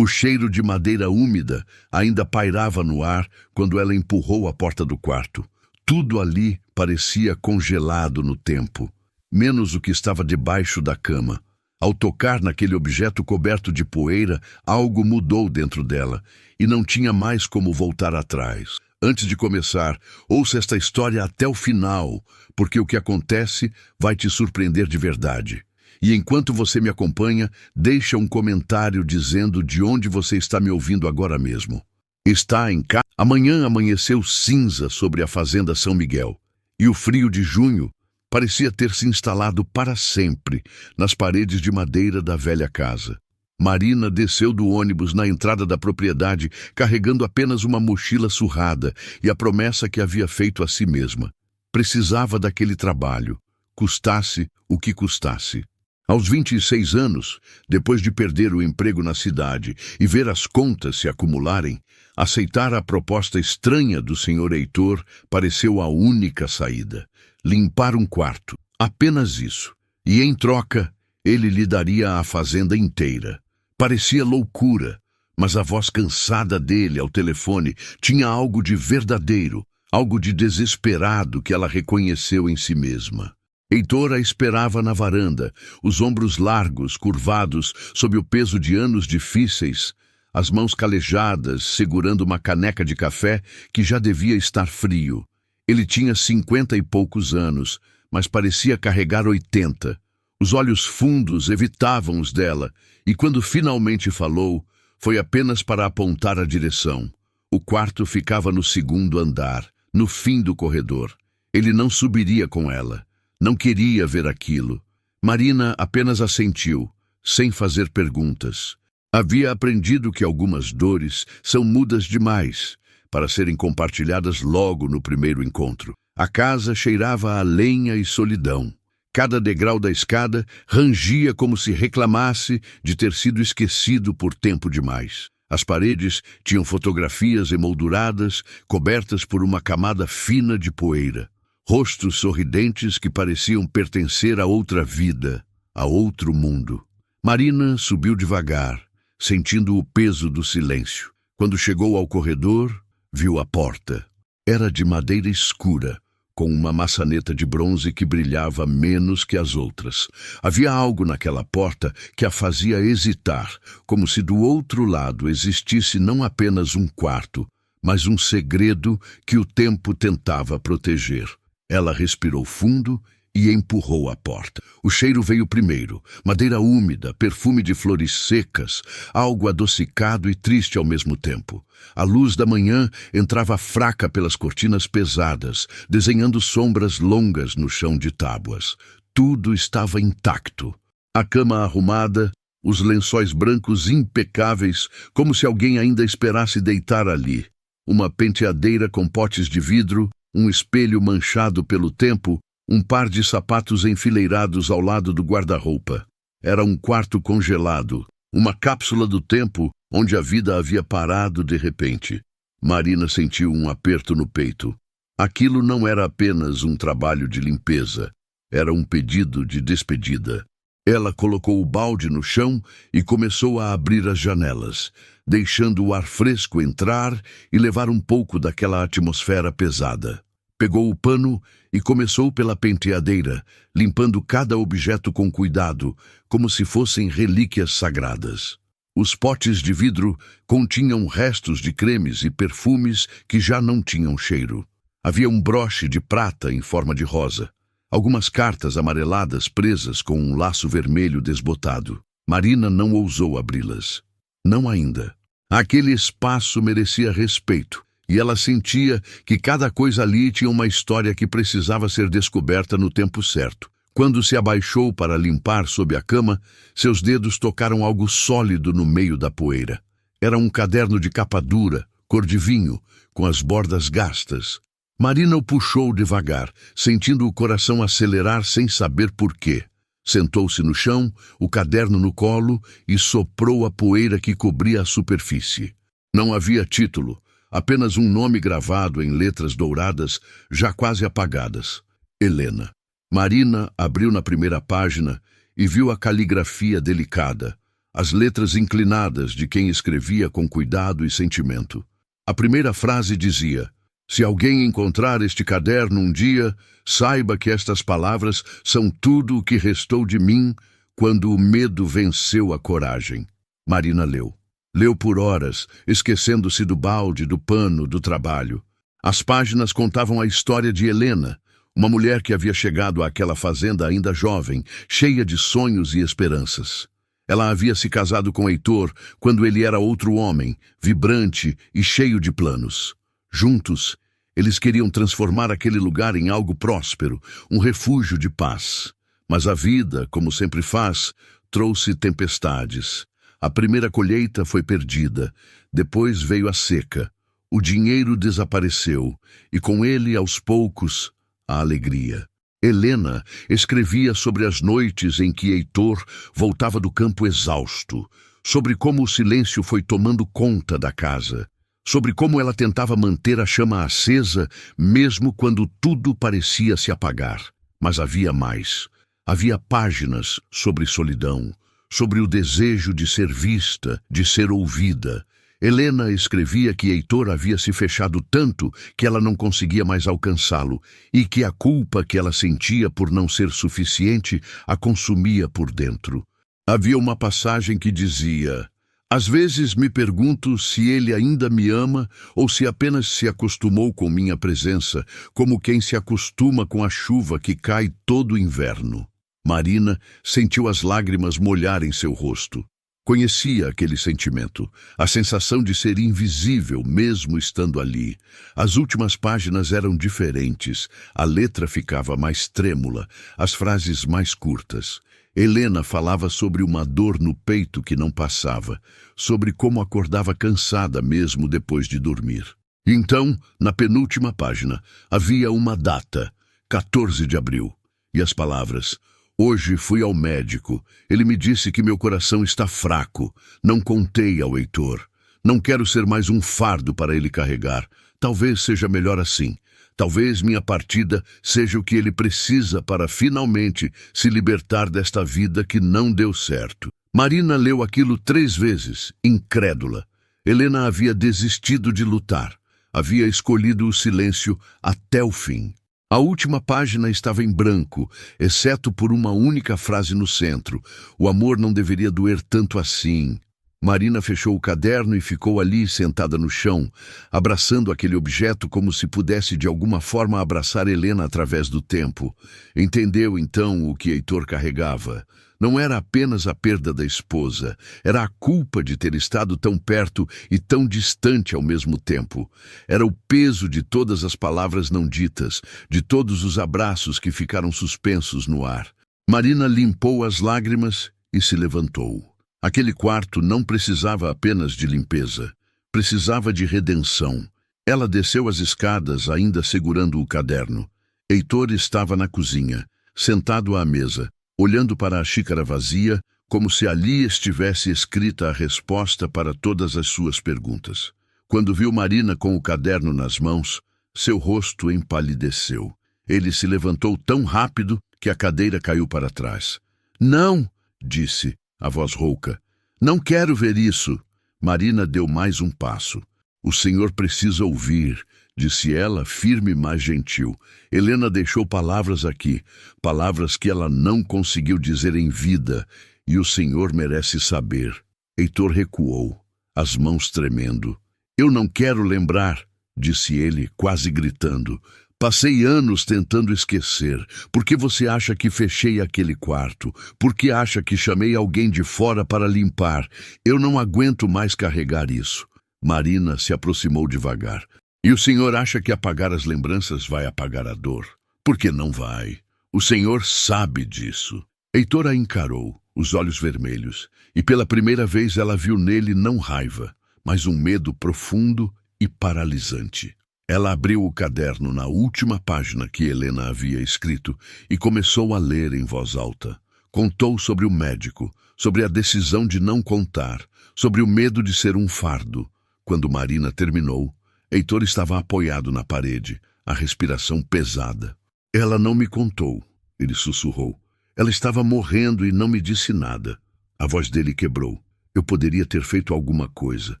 O cheiro de madeira úmida ainda pairava no ar quando ela empurrou a porta do quarto. Tudo ali parecia congelado no tempo, menos o que estava debaixo da cama. Ao tocar naquele objeto coberto de poeira, algo mudou dentro dela e não tinha mais como voltar atrás. Antes de começar, ouça esta história até o final, porque o que acontece vai te surpreender de verdade. E enquanto você me acompanha, deixa um comentário dizendo de onde você está me ouvindo agora mesmo. Está em casa? Amanhã amanheceu cinza sobre a fazenda São Miguel, e o frio de junho parecia ter se instalado para sempre nas paredes de madeira da velha casa. Marina desceu do ônibus na entrada da propriedade, carregando apenas uma mochila surrada e a promessa que havia feito a si mesma. Precisava daquele trabalho, custasse o que custasse. Aos 26 anos, depois de perder o emprego na cidade e ver as contas se acumularem, aceitar a proposta estranha do Sr. Heitor pareceu a única saída. Limpar um quarto, apenas isso. E em troca, ele lhe daria a fazenda inteira. Parecia loucura, mas a voz cansada dele ao telefone tinha algo de verdadeiro, algo de desesperado que ela reconheceu em si mesma. Heitor a esperava na varanda, os ombros largos, curvados, sob o peso de anos difíceis, as mãos calejadas, segurando uma caneca de café que já devia estar frio. Ele tinha 50 e poucos anos, mas parecia carregar 80. Os olhos fundos evitavam os dela, e quando finalmente falou, foi apenas para apontar a direção. O quarto ficava no segundo andar, no fim do corredor. Ele não subiria com ela. Não queria ver aquilo. Marina apenas assentiu, sem fazer perguntas. Havia aprendido que algumas dores são mudas demais para serem compartilhadas logo no primeiro encontro. A casa cheirava a lenha e solidão. Cada degrau da escada rangia como se reclamasse de ter sido esquecido por tempo demais. As paredes tinham fotografias emolduradas, cobertas por uma camada fina de poeira. Rostos sorridentes que pareciam pertencer a outra vida, a outro mundo. Marina subiu devagar, sentindo o peso do silêncio. Quando chegou ao corredor, viu a porta. Era de madeira escura, com uma maçaneta de bronze que brilhava menos que as outras. Havia algo naquela porta que a fazia hesitar, como se do outro lado existisse não apenas um quarto, mas um segredo que o tempo tentava proteger. Ela respirou fundo e empurrou a porta. O cheiro veio primeiro, madeira úmida, perfume de flores secas, algo adocicado e triste ao mesmo tempo. A luz da manhã entrava fraca pelas cortinas pesadas, desenhando sombras longas no chão de tábuas. Tudo estava intacto. A cama arrumada, os lençóis brancos impecáveis, como se alguém ainda esperasse deitar ali. Uma penteadeira com potes de vidro, um espelho manchado pelo tempo, um par de sapatos enfileirados ao lado do guarda-roupa. Era um quarto congelado, uma cápsula do tempo onde a vida havia parado de repente. Marina sentiu um aperto no peito. Aquilo não era apenas um trabalho de limpeza, era um pedido de despedida. Ela colocou o balde no chão e começou a abrir as janelas, deixando o ar fresco entrar e levar um pouco daquela atmosfera pesada. Pegou o pano e começou pela penteadeira, limpando cada objeto com cuidado, como se fossem relíquias sagradas. Os potes de vidro continham restos de cremes e perfumes que já não tinham cheiro. Havia um broche de prata em forma de rosa. Algumas cartas amareladas presas com um laço vermelho desbotado. Marina não ousou abri-las. Não ainda. Aquele espaço merecia respeito, e ela sentia que cada coisa ali tinha uma história que precisava ser descoberta no tempo certo. Quando se abaixou para limpar sob a cama, seus dedos tocaram algo sólido no meio da poeira. Era um caderno de capa dura, cor de vinho, com as bordas gastas. Marina o puxou devagar, sentindo o coração acelerar sem saber por quê. Sentou-se no chão, o caderno no colo e soprou a poeira que cobria a superfície. Não havia título, apenas um nome gravado em letras douradas, já quase apagadas. Helena. Marina abriu na primeira página e viu a caligrafia delicada, as letras inclinadas de quem escrevia com cuidado e sentimento. A primeira frase dizia: "Se alguém encontrar este caderno um dia, saiba que estas palavras são tudo o que restou de mim quando o medo venceu a coragem." Marina leu. Leu por horas, esquecendo-se do balde, do pano, do trabalho. As páginas contavam a história de Helena, uma mulher que havia chegado àquela fazenda ainda jovem, cheia de sonhos e esperanças. Ela havia se casado com Heitor quando ele era outro homem, vibrante e cheio de planos. Juntos, eles queriam transformar aquele lugar em algo próspero, um refúgio de paz. Mas a vida, como sempre faz, trouxe tempestades. A primeira colheita foi perdida, depois veio a seca. O dinheiro desapareceu, e com ele, aos poucos, a alegria. Helena escrevia sobre as noites em que Heitor voltava do campo exausto, sobre como o silêncio foi tomando conta da casa, sobre como ela tentava manter a chama acesa mesmo quando tudo parecia se apagar. Mas havia mais. Havia páginas sobre solidão, sobre o desejo de ser vista, de ser ouvida. Helena escrevia que Heitor havia se fechado tanto que ela não conseguia mais alcançá-lo e que a culpa que ela sentia por não ser suficiente a consumia por dentro. Havia uma passagem que dizia: "Às vezes me pergunto se ele ainda me ama ou se apenas se acostumou com minha presença, como quem se acostuma com a chuva que cai todo inverno." Marina sentiu as lágrimas molharem seu rosto. Conhecia aquele sentimento, a sensação de ser invisível mesmo estando ali. As últimas páginas eram diferentes, a letra ficava mais trêmula, as frases mais curtas. Helena falava sobre uma dor no peito que não passava, sobre como acordava cansada mesmo depois de dormir. Então, na penúltima página, havia uma data, 14 de abril, e as palavras: "Hoje fui ao médico. Ele me disse que meu coração está fraco. Não contei ao Heitor. Não quero ser mais um fardo para ele carregar. Talvez seja melhor assim. Talvez minha partida seja o que ele precisa para finalmente se libertar desta vida que não deu certo." Marina leu aquilo 3 vezes, incrédula. Helena havia desistido de lutar. Havia escolhido o silêncio até o fim. A última página estava em branco, exceto por uma única frase no centro: "O amor não deveria doer tanto assim." Marina fechou o caderno e ficou ali sentada no chão, abraçando aquele objeto como se pudesse de alguma forma abraçar Helena através do tempo. Entendeu então o que Heitor carregava. Não era apenas a perda da esposa, era a culpa de ter estado tão perto e tão distante ao mesmo tempo. Era o peso de todas as palavras não ditas, de todos os abraços que ficaram suspensos no ar. Marina limpou as lágrimas e se levantou. Aquele quarto não precisava apenas de limpeza, precisava de redenção. Ela desceu as escadas, ainda segurando o caderno. Heitor estava na cozinha, sentado à mesa, olhando para a xícara vazia, como se ali estivesse escrita a resposta para todas as suas perguntas. Quando viu Marina com o caderno nas mãos, seu rosto empalideceu. Ele se levantou tão rápido que a cadeira caiu para trás. "Não!" disse, a voz rouca. "Não quero ver isso." Marina deu mais um passo. "O senhor precisa ouvir", disse ela, firme, mas gentil. Helena deixou palavras aqui, palavras que ela não conseguiu dizer em vida, e o senhor merece saber. Heitor recuou, as mãos tremendo. "Eu não quero lembrar", disse ele, quase gritando. "Passei anos tentando esquecer. Por que você acha que fechei aquele quarto? Por que acha que chamei alguém de fora para limpar? Eu não aguento mais carregar isso." Marina se aproximou devagar. "E o senhor acha que apagar as lembranças vai apagar a dor? Por que não vai? O senhor sabe disso." Heitor a encarou, os olhos vermelhos, e pela primeira vez ela viu nele não raiva, mas um medo profundo e paralisante. Ela abriu o caderno na última página que Helena havia escrito e começou a ler em voz alta. Contou sobre o médico, sobre a decisão de não contar, sobre o medo de ser um fardo. Quando Marina terminou, Heitor estava apoiado na parede, a respiração pesada. "Ela não me contou", ele sussurrou. "Ela estava morrendo e não me disse nada." A voz dele quebrou. Eu poderia ter feito alguma coisa.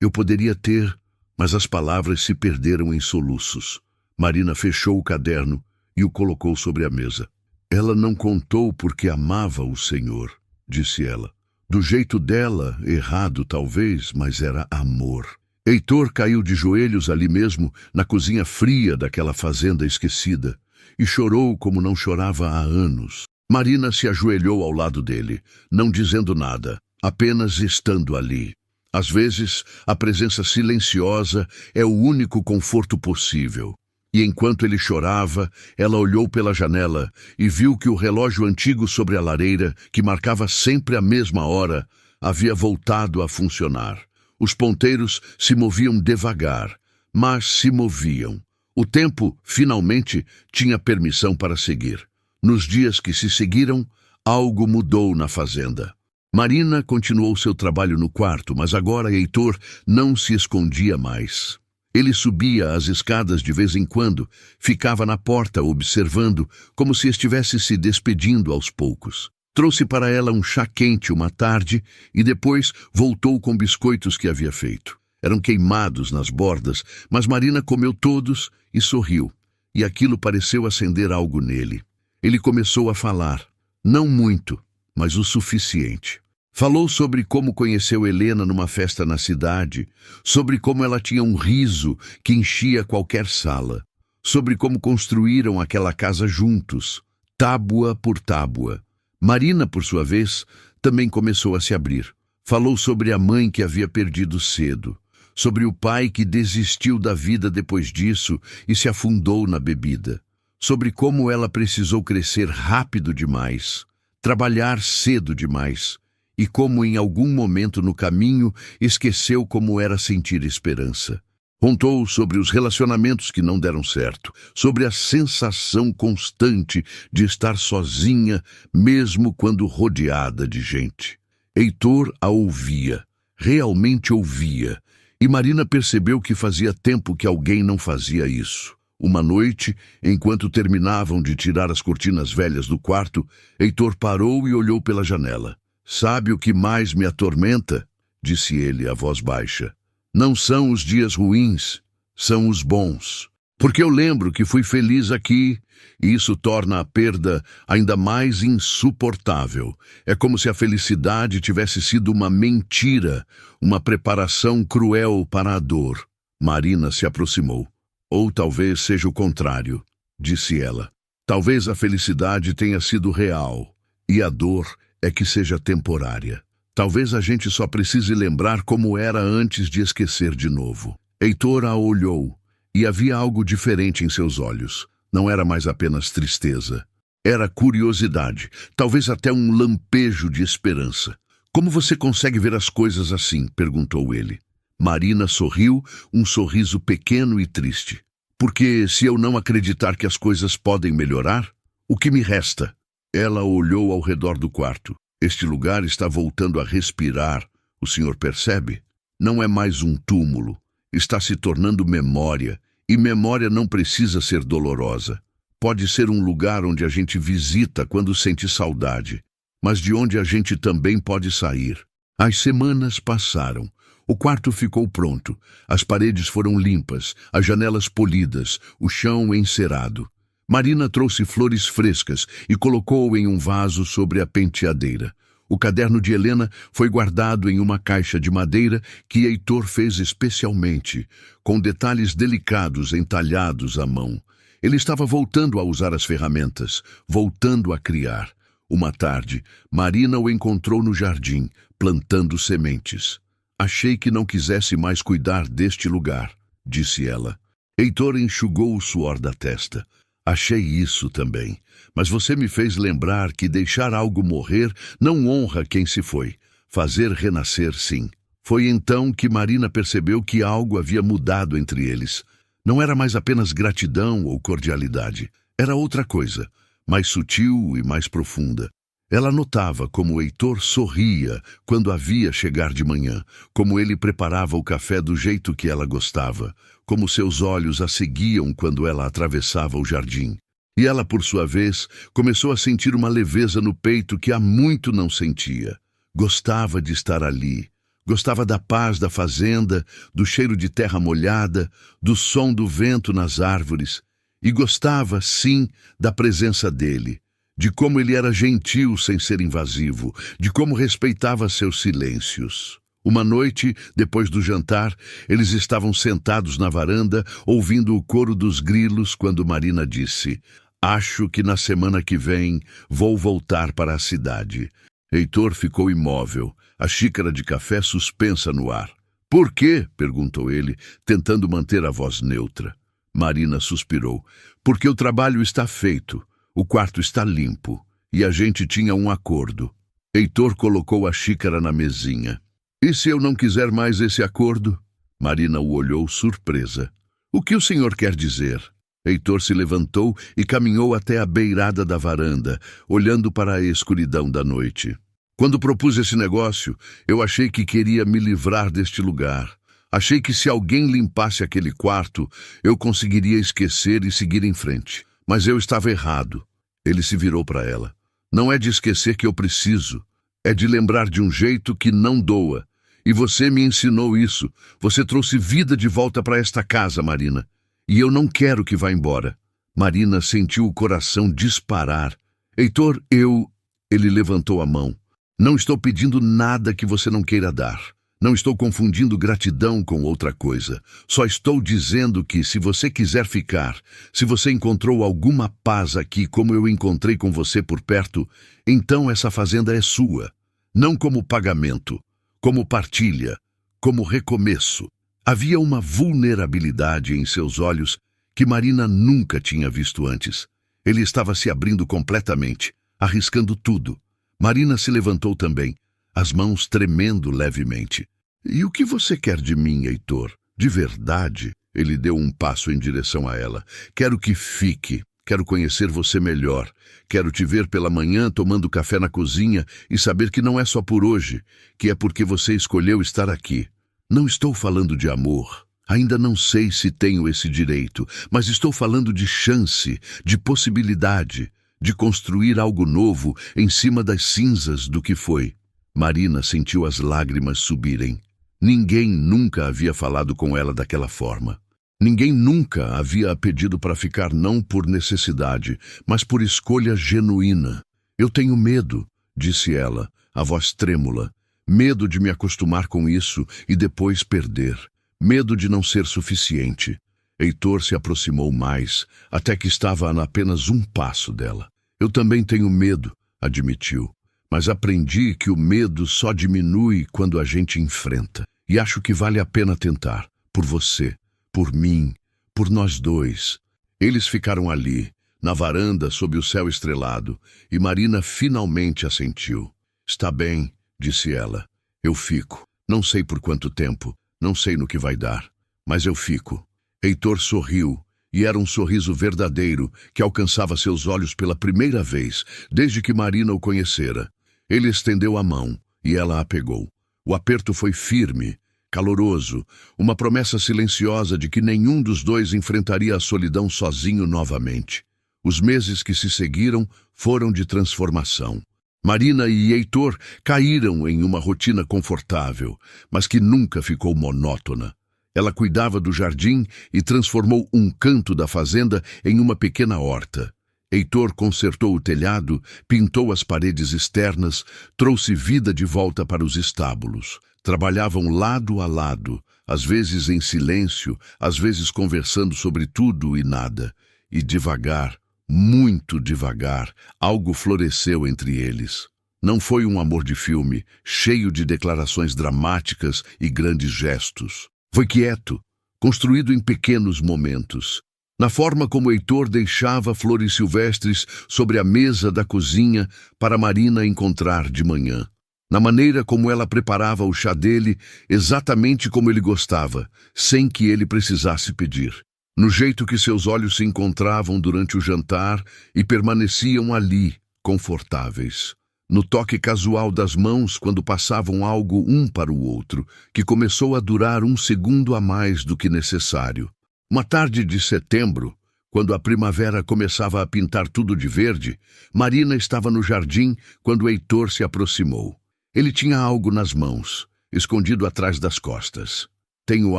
Eu poderia ter... Mas as palavras se perderam em soluços. Marina fechou o caderno e o colocou sobre a mesa. Ela não contou porque amava o Senhor, disse ela. Do jeito dela, errado talvez, mas era amor. Heitor caiu de joelhos ali mesmo, na cozinha fria daquela fazenda esquecida, e chorou como não chorava há anos. Marina se ajoelhou ao lado dele, não dizendo nada, apenas estando ali. Às vezes, a presença silenciosa é o único conforto possível. E enquanto ele chorava, ela olhou pela janela e viu que o relógio antigo sobre a lareira, que marcava sempre a mesma hora, havia voltado a funcionar. Os ponteiros se moviam devagar, mas se moviam. O tempo, finalmente, tinha permissão para seguir. Nos dias que se seguiram, algo mudou na fazenda. Marina continuou seu trabalho no quarto, mas agora Heitor não se escondia mais. Ele subia as escadas de vez em quando, ficava na porta observando, como se estivesse se despedindo aos poucos. Trouxe para ela um chá quente uma tarde e depois voltou com biscoitos que havia feito. Eram queimados nas bordas, mas Marina comeu todos e sorriu, e aquilo pareceu acender algo nele. Ele começou a falar, não muito, mas o suficiente. Falou sobre como conheceu Helena numa festa na cidade, sobre como ela tinha um riso que enchia qualquer sala, sobre como construíram aquela casa juntos, tábua por tábua. Marina, por sua vez, também começou a se abrir. Falou sobre a mãe que havia perdido cedo, sobre o pai que desistiu da vida depois disso e se afundou na bebida, sobre como ela precisou crescer rápido demais, trabalhar cedo demais, e como em algum momento no caminho esqueceu como era sentir esperança. Contou sobre os relacionamentos que não deram certo, sobre a sensação constante de estar sozinha, mesmo quando rodeada de gente. Heitor a ouvia, realmente ouvia, e Marina percebeu que fazia tempo que alguém não fazia isso. Uma noite, enquanto terminavam de tirar as cortinas velhas do quarto, Heitor parou e olhou pela janela. Sabe o que mais me atormenta? Disse ele, a voz baixa. Não são os dias ruins, são os bons. Porque eu lembro que fui feliz aqui, e isso torna a perda ainda mais insuportável. É como se a felicidade tivesse sido uma mentira, uma preparação cruel para a dor. Marina se aproximou. Ou talvez seja o contrário, disse ela. Talvez a felicidade tenha sido real, e a dor é que seja temporária. Talvez a gente só precise lembrar como era antes de esquecer de novo. Heitor a olhou, e havia algo diferente em seus olhos. Não era mais apenas tristeza. Era curiosidade, talvez até um lampejo de esperança. Como você consegue ver as coisas assim? Perguntou ele. Marina sorriu, um sorriso pequeno e triste. Porque se eu não acreditar que as coisas podem melhorar, o que me resta? Ela olhou ao redor do quarto. Este lugar está voltando a respirar, o senhor percebe? Não é mais um túmulo. Está se tornando memória, e memória não precisa ser dolorosa. Pode ser um lugar onde a gente visita quando sente saudade, mas de onde a gente também pode sair. As semanas passaram. O quarto ficou pronto. As paredes foram limpas, as janelas polidas, o chão encerado. Marina trouxe flores frescas e colocou em um vaso sobre a penteadeira. O caderno de Helena foi guardado em uma caixa de madeira que Heitor fez especialmente, com detalhes delicados entalhados à mão. Ele estava voltando a usar as ferramentas, voltando a criar. Uma tarde, Marina o encontrou no jardim, plantando sementes. Achei que não quisesse mais cuidar deste lugar, disse ela. Heitor enxugou o suor da testa. Achei isso também, mas você me fez lembrar que deixar algo morrer não honra quem se foi. Fazer renascer, sim. Foi então que Marina percebeu que algo havia mudado entre eles. Não era mais apenas gratidão ou cordialidade. Era outra coisa, mais sutil e mais profunda. Ela notava como Heitor sorria quando a via chegar de manhã, como ele preparava o café do jeito que ela gostava, como seus olhos a seguiam quando ela atravessava o jardim. E ela, por sua vez, começou a sentir uma leveza no peito que há muito não sentia. Gostava de estar ali. Gostava da paz da fazenda, do cheiro de terra molhada, do som do vento nas árvores. E gostava, sim, da presença dele, de como ele era gentil sem ser invasivo, de como respeitava seus silêncios. Uma noite, depois do jantar, eles estavam sentados na varanda, ouvindo o coro dos grilos, quando Marina disse: "Acho que na semana que vem vou voltar para a cidade." Heitor ficou imóvel, a xícara de café suspensa no ar. "Por quê?" perguntou ele, tentando manter a voz neutra. Marina suspirou. "Porque o trabalho está feito, o quarto está limpo, e a gente tinha um acordo." Heitor colocou a xícara na mesinha. "E se eu não quiser mais esse acordo?" Marina o olhou surpresa. "O que o senhor quer dizer?" Heitor se levantou e caminhou até a beirada da varanda, olhando para a escuridão da noite. "Quando propus esse negócio, eu achei que queria me livrar deste lugar. Achei que se alguém limpasse aquele quarto, eu conseguiria esquecer e seguir em frente. Mas eu estava errado." Ele se virou para ela. "Não é de esquecer que eu preciso. É de lembrar de um jeito que não doa. E você me ensinou isso. Você trouxe vida de volta para esta casa, Marina. E eu não quero que vá embora." Marina sentiu o coração disparar. "Heitor, eu..." Ele levantou a mão. "Não estou pedindo nada que você não queira dar. Não estou confundindo gratidão com outra coisa. Só estou dizendo que, se você quiser ficar, se você encontrou alguma paz aqui como eu encontrei com você por perto, então essa fazenda é sua. Não como pagamento, como partilha, como recomeço." Havia uma vulnerabilidade em seus olhos que Marina nunca tinha visto antes. Ele estava se abrindo completamente, arriscando tudo. Marina se levantou também, as mãos tremendo levemente. "E o que você quer de mim, Heitor? De verdade?" Ele deu um passo em direção a ela. "Quero que fique. Quero conhecer você melhor. Quero te ver pela manhã tomando café na cozinha e saber que não é só por hoje, que é porque você escolheu estar aqui. Não estou falando de amor. Ainda não sei se tenho esse direito, mas estou falando de chance, de possibilidade, de construir algo novo em cima das cinzas do que foi." Marina sentiu as lágrimas subirem. Ninguém nunca havia falado com ela daquela forma. Ninguém nunca havia a pedido para ficar não por necessidade, mas por escolha genuína. "Eu tenho medo", disse ela, a voz trêmula. "Medo de me acostumar com isso e depois perder. Medo de não ser suficiente." Heitor se aproximou mais, até que estava a apenas um passo dela. "Eu também tenho medo", admitiu. "Mas aprendi que o medo só diminui quando a gente enfrenta. E acho que vale a pena tentar. Por você, por mim, por nós dois." Eles ficaram ali, na varanda sob o céu estrelado, e Marina finalmente assentiu. "Está bem", disse ela. "Eu fico. Não sei por quanto tempo, não sei no que vai dar, mas eu fico." Heitor sorriu, e era um sorriso verdadeiro que alcançava seus olhos pela primeira vez, desde que Marina o conhecera. Ele estendeu a mão, e ela a pegou. O aperto foi firme, caloroso, uma promessa silenciosa de que nenhum dos dois enfrentaria a solidão sozinho novamente. Os meses que se seguiram foram de transformação. Marina e Heitor caíram em uma rotina confortável, mas que nunca ficou monótona. Ela cuidava do jardim e transformou um canto da fazenda em uma pequena horta. Heitor consertou o telhado, pintou as paredes externas, trouxe vida de volta para os estábulos. Trabalhavam lado a lado, às vezes em silêncio, às vezes conversando sobre tudo e nada. E devagar, muito devagar, algo floresceu entre eles. Não foi um amor de filme, cheio de declarações dramáticas e grandes gestos. Foi quieto, construído em pequenos momentos. Na forma como Heitor deixava flores silvestres sobre a mesa da cozinha para Marina encontrar de manhã. Na maneira como ela preparava o chá dele, exatamente como ele gostava, sem que ele precisasse pedir. No jeito que seus olhos se encontravam durante o jantar e permaneciam ali, confortáveis. No toque casual das mãos quando passavam algo um para o outro, que começou a durar um segundo a mais do que necessário. Uma tarde de setembro, quando a primavera começava a pintar tudo de verde, Marina estava no jardim quando Heitor se aproximou. Ele tinha algo nas mãos, escondido atrás das costas. Tenho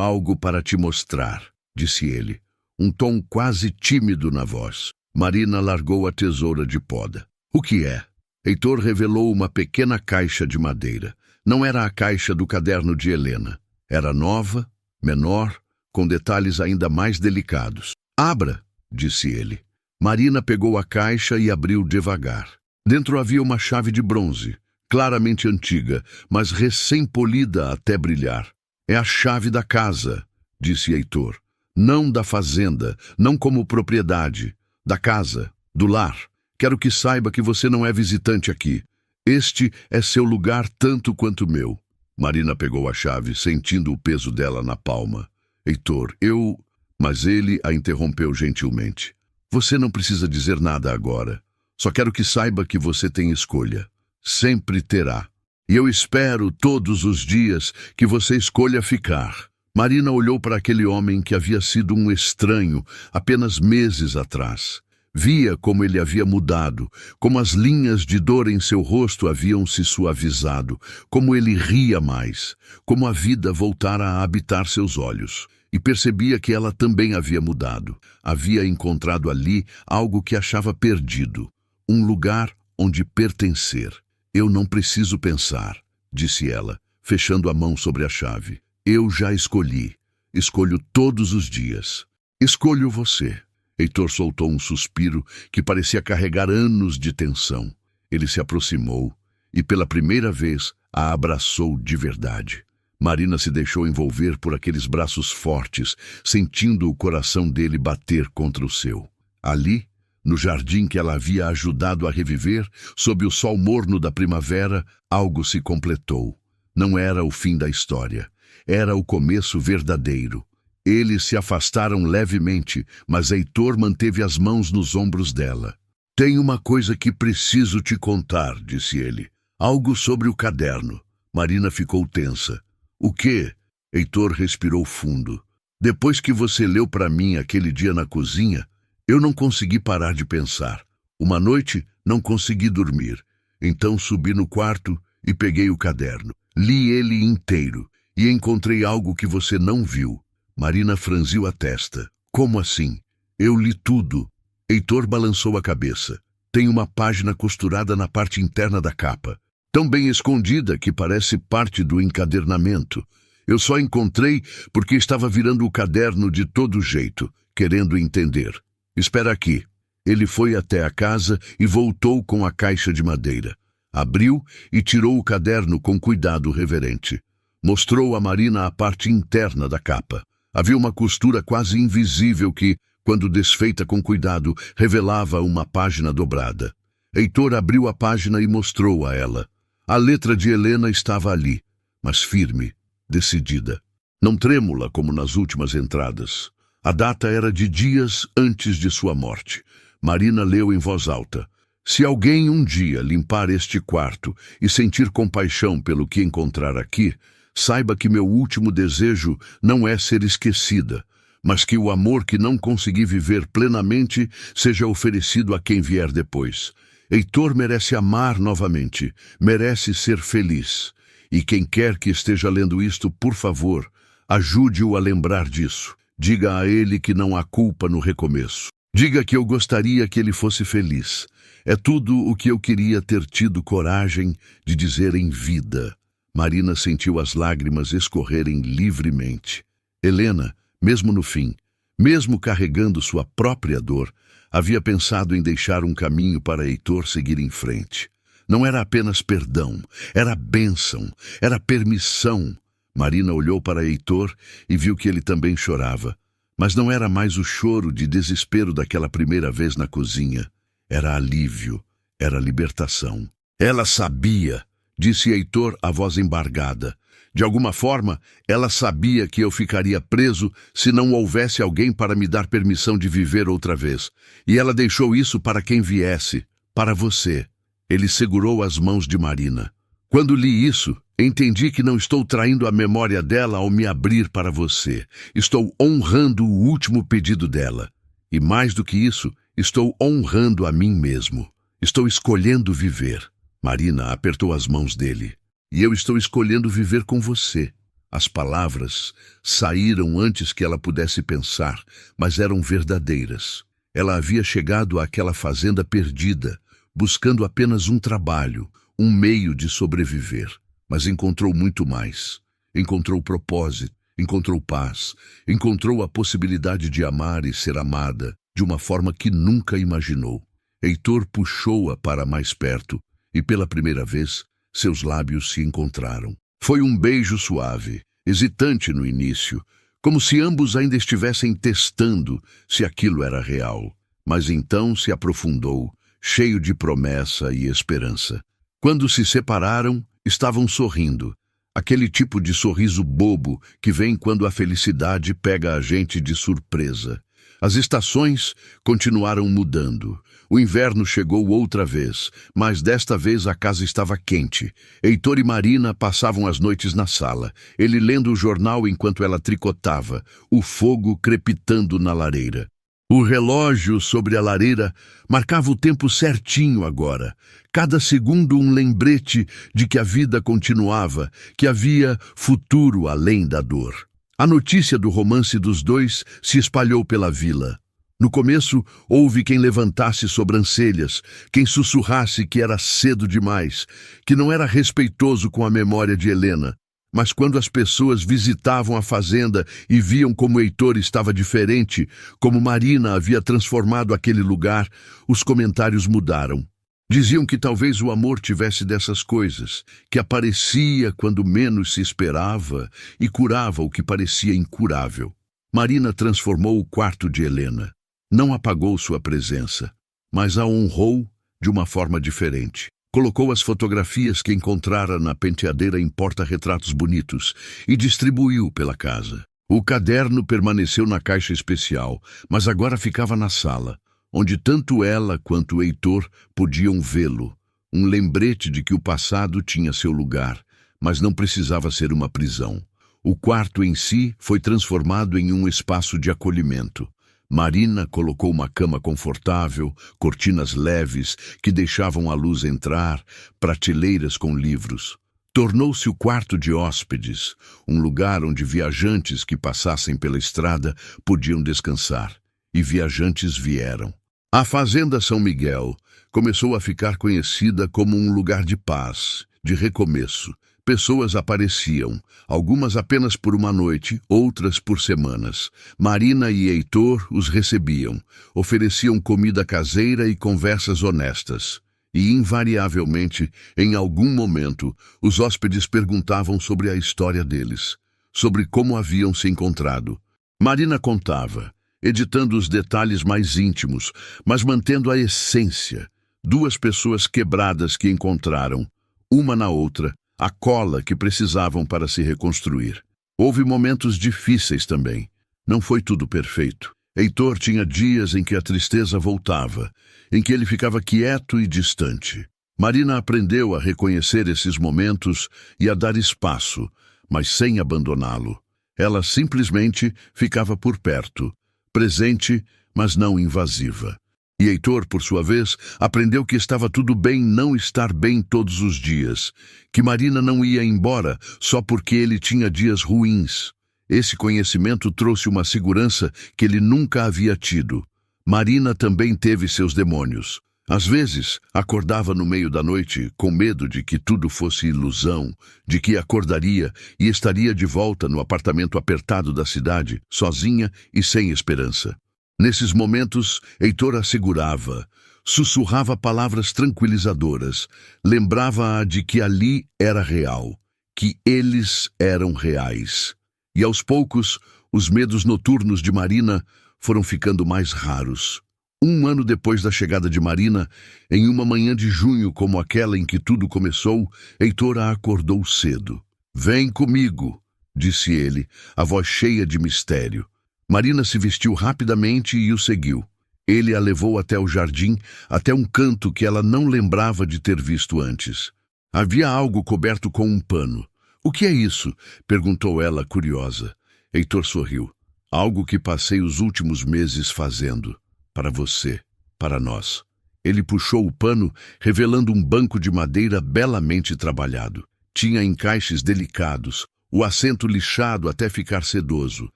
algo para te mostrar, disse ele, um tom quase tímido na voz. Marina largou a tesoura de poda. O que é? Heitor revelou uma pequena caixa de madeira. Não era a caixa do caderno de Helena. Era nova, menor, com detalhes ainda mais delicados. Abra, disse ele. Marina pegou a caixa e abriu devagar. Dentro havia uma chave de bronze, claramente antiga, mas recém-polida até brilhar. É a chave da casa, disse Heitor. Não da fazenda, não como propriedade. Da casa, do lar. Quero que saiba que você não é visitante aqui. Este é seu lugar tanto quanto o meu. Marina pegou a chave, sentindo o peso dela na palma. Heitor, eu... Mas ele a interrompeu gentilmente. Você não precisa dizer nada agora. Só quero que saiba que você tem escolha. Sempre terá. E eu espero todos os dias que você escolha ficar. Marina olhou para aquele homem que havia sido um estranho apenas meses atrás. Via como ele havia mudado, como as linhas de dor em seu rosto haviam se suavizado, como ele ria mais, como a vida voltara a habitar seus olhos. E percebia que ela também havia mudado. Havia encontrado ali algo que achava perdido. Um lugar onde pertencer. Eu não preciso pensar, disse ela, fechando a mão sobre a chave. Eu já escolhi. Escolho todos os dias. Escolho você. Heitor soltou um suspiro que parecia carregar anos de tensão. Ele se aproximou e, pela primeira vez, a abraçou de verdade. Marina se deixou envolver por aqueles braços fortes, sentindo o coração dele bater contra o seu. Ali, no jardim que ela havia ajudado a reviver, sob o sol morno da primavera, algo se completou. Não era o fim da história. Era o começo verdadeiro. Eles se afastaram levemente, mas Heitor manteve as mãos nos ombros dela. Tem uma coisa que preciso te contar, disse ele. Algo sobre o caderno. Marina ficou tensa. O quê? Heitor respirou fundo. Depois que você leu para mim aquele dia na cozinha, eu não consegui parar de pensar. Uma noite, não consegui dormir. Então subi no quarto e peguei o caderno. Li ele inteiro e encontrei algo que você não viu. Marina franziu a testa. Como assim? Eu li tudo. Heitor balançou a cabeça. Tem uma página costurada na parte interna da capa. Tão bem escondida que parece parte do encadernamento. Eu só encontrei porque estava virando o caderno de todo jeito, querendo entender. Espera aqui. Ele foi até a casa e voltou com a caixa de madeira. Abriu e tirou o caderno com cuidado reverente. Mostrou a Marina a parte interna da capa. Havia uma costura quase invisível que, quando desfeita com cuidado, revelava uma página dobrada. Heitor abriu a página e mostrou a ela. A letra de Helena estava ali, mas firme, decidida. Não trêmula como nas últimas entradas. A data era de dias antes de sua morte. Marina leu em voz alta. Se alguém um dia limpar este quarto e sentir compaixão pelo que encontrar aqui, saiba que meu último desejo não é ser esquecida, mas que o amor que não consegui viver plenamente seja oferecido a quem vier depois. Heitor merece amar novamente, merece ser feliz. E quem quer que esteja lendo isto, por favor, ajude-o a lembrar disso. Diga a ele que não há culpa no recomeço. Diga que eu gostaria que ele fosse feliz. É tudo o que eu queria ter tido coragem de dizer em vida. Marina sentiu as lágrimas escorrerem livremente. Helena, mesmo no fim, mesmo carregando sua própria dor, havia pensado em deixar um caminho para Heitor seguir em frente. Não era apenas perdão, era bênção, era permissão. Marina olhou para Heitor e viu que ele também chorava. Mas não era mais o choro de desespero daquela primeira vez na cozinha. Era alívio, era libertação. Ela sabia, disse Heitor, a voz embargada. De alguma forma, ela sabia que eu ficaria preso se não houvesse alguém para me dar permissão de viver outra vez. E ela deixou isso para quem viesse, para você. Ele segurou as mãos de Marina. Quando li isso, entendi que não estou traindo a memória dela ao me abrir para você. Estou honrando o último pedido dela. E mais do que isso, estou honrando a mim mesmo. Estou escolhendo viver. Marina apertou as mãos dele. e eu estou escolhendo viver com você. As palavras saíram antes que ela pudesse pensar, mas eram verdadeiras. Ela havia chegado àquela fazenda perdida, buscando apenas um trabalho, um meio de sobreviver. Mas encontrou muito mais. Encontrou propósito, encontrou paz, encontrou a possibilidade de amar e ser amada de uma forma que nunca imaginou. Heitor puxou-a para mais perto e, pela primeira vez, seus lábios se encontraram. Foi um beijo suave, hesitante no início, como se ambos ainda estivessem testando se aquilo era real. Mas então se aprofundou, cheio de promessa e esperança. Quando se separaram, estavam sorrindo. Aquele tipo de sorriso bobo que vem quando a felicidade pega a gente de surpresa. As estações continuaram mudando. O inverno chegou outra vez, mas desta vez a casa estava quente. Heitor e Marina passavam as noites na sala, ele lendo o jornal enquanto ela tricotava, o fogo crepitando na lareira. O relógio sobre a lareira marcava o tempo certinho agora. Cada segundo um lembrete de que a vida continuava, que havia futuro além da dor. A notícia do romance dos dois se espalhou pela vila. No começo, houve quem levantasse sobrancelhas, quem sussurrasse que era cedo demais, que não era respeitoso com a memória de Helena. Mas quando as pessoas visitavam a fazenda e viam como Heitor estava diferente, como Marina havia transformado aquele lugar, os comentários mudaram. Diziam que talvez o amor tivesse dessas coisas, que aparecia quando menos se esperava e curava o que parecia incurável. Marina transformou o quarto de Helena. Não apagou sua presença, mas a honrou de uma forma diferente. Colocou as fotografias que encontrara na penteadeira em porta-retratos bonitos e distribuiu pela casa. O caderno permaneceu na caixa especial, mas agora ficava na sala, onde tanto ela quanto Heitor podiam vê-lo. Um lembrete de que o passado tinha seu lugar, mas não precisava ser uma prisão. O quarto em si foi transformado em um espaço de acolhimento. Marina colocou uma cama confortável, cortinas leves que deixavam a luz entrar, prateleiras com livros. Tornou-se o quarto de hóspedes, um lugar onde viajantes que passassem pela estrada podiam descansar. E viajantes vieram. A Fazenda São Miguel começou a ficar conhecida como um lugar de paz, de recomeço. Pessoas apareciam, algumas apenas por uma noite, outras por semanas. Marina e Heitor os recebiam, ofereciam comida caseira e conversas honestas. E, invariavelmente, em algum momento, os hóspedes perguntavam sobre a história deles, sobre como haviam se encontrado. Marina contava, editando os detalhes mais íntimos, mas mantendo a essência. Duas pessoas quebradas que encontraram, uma na outra, a cola que precisavam para se reconstruir. Houve momentos difíceis também. Não foi tudo perfeito. Heitor tinha dias em que a tristeza voltava, em que ele ficava quieto e distante. Marina aprendeu a reconhecer esses momentos e a dar espaço, mas sem abandoná-lo. Ela simplesmente ficava por perto, presente, mas não invasiva. E Heitor, por sua vez, aprendeu que estava tudo bem não estar bem todos os dias, que Marina não ia embora só porque ele tinha dias ruins. Esse conhecimento trouxe uma segurança que ele nunca havia tido. Marina também teve seus demônios. Às vezes, acordava no meio da noite com medo de que tudo fosse ilusão, de que acordaria e estaria de volta no apartamento apertado da cidade, sozinha e sem esperança. Nesses momentos, Heitor a segurava, sussurrava palavras tranquilizadoras, lembrava-a de que ali era real, que eles eram reais. E aos poucos, os medos noturnos de Marina foram ficando mais raros. 1 ano depois da chegada de Marina, em uma manhã de junho como aquela em que tudo começou, Heitor a acordou cedo. "Vem comigo", disse ele, a voz cheia de mistério. Marina se vestiu rapidamente e o seguiu. Ele a levou até o jardim, até um canto que ela não lembrava de ter visto antes. Havia algo coberto com um pano. "O que é isso?" perguntou ela, curiosa. Heitor sorriu. "Algo que passei os últimos meses fazendo. Para você, para nós." Ele puxou o pano, revelando um banco de madeira belamente trabalhado. Tinha encaixes delicados, o assento lixado até ficar sedoso.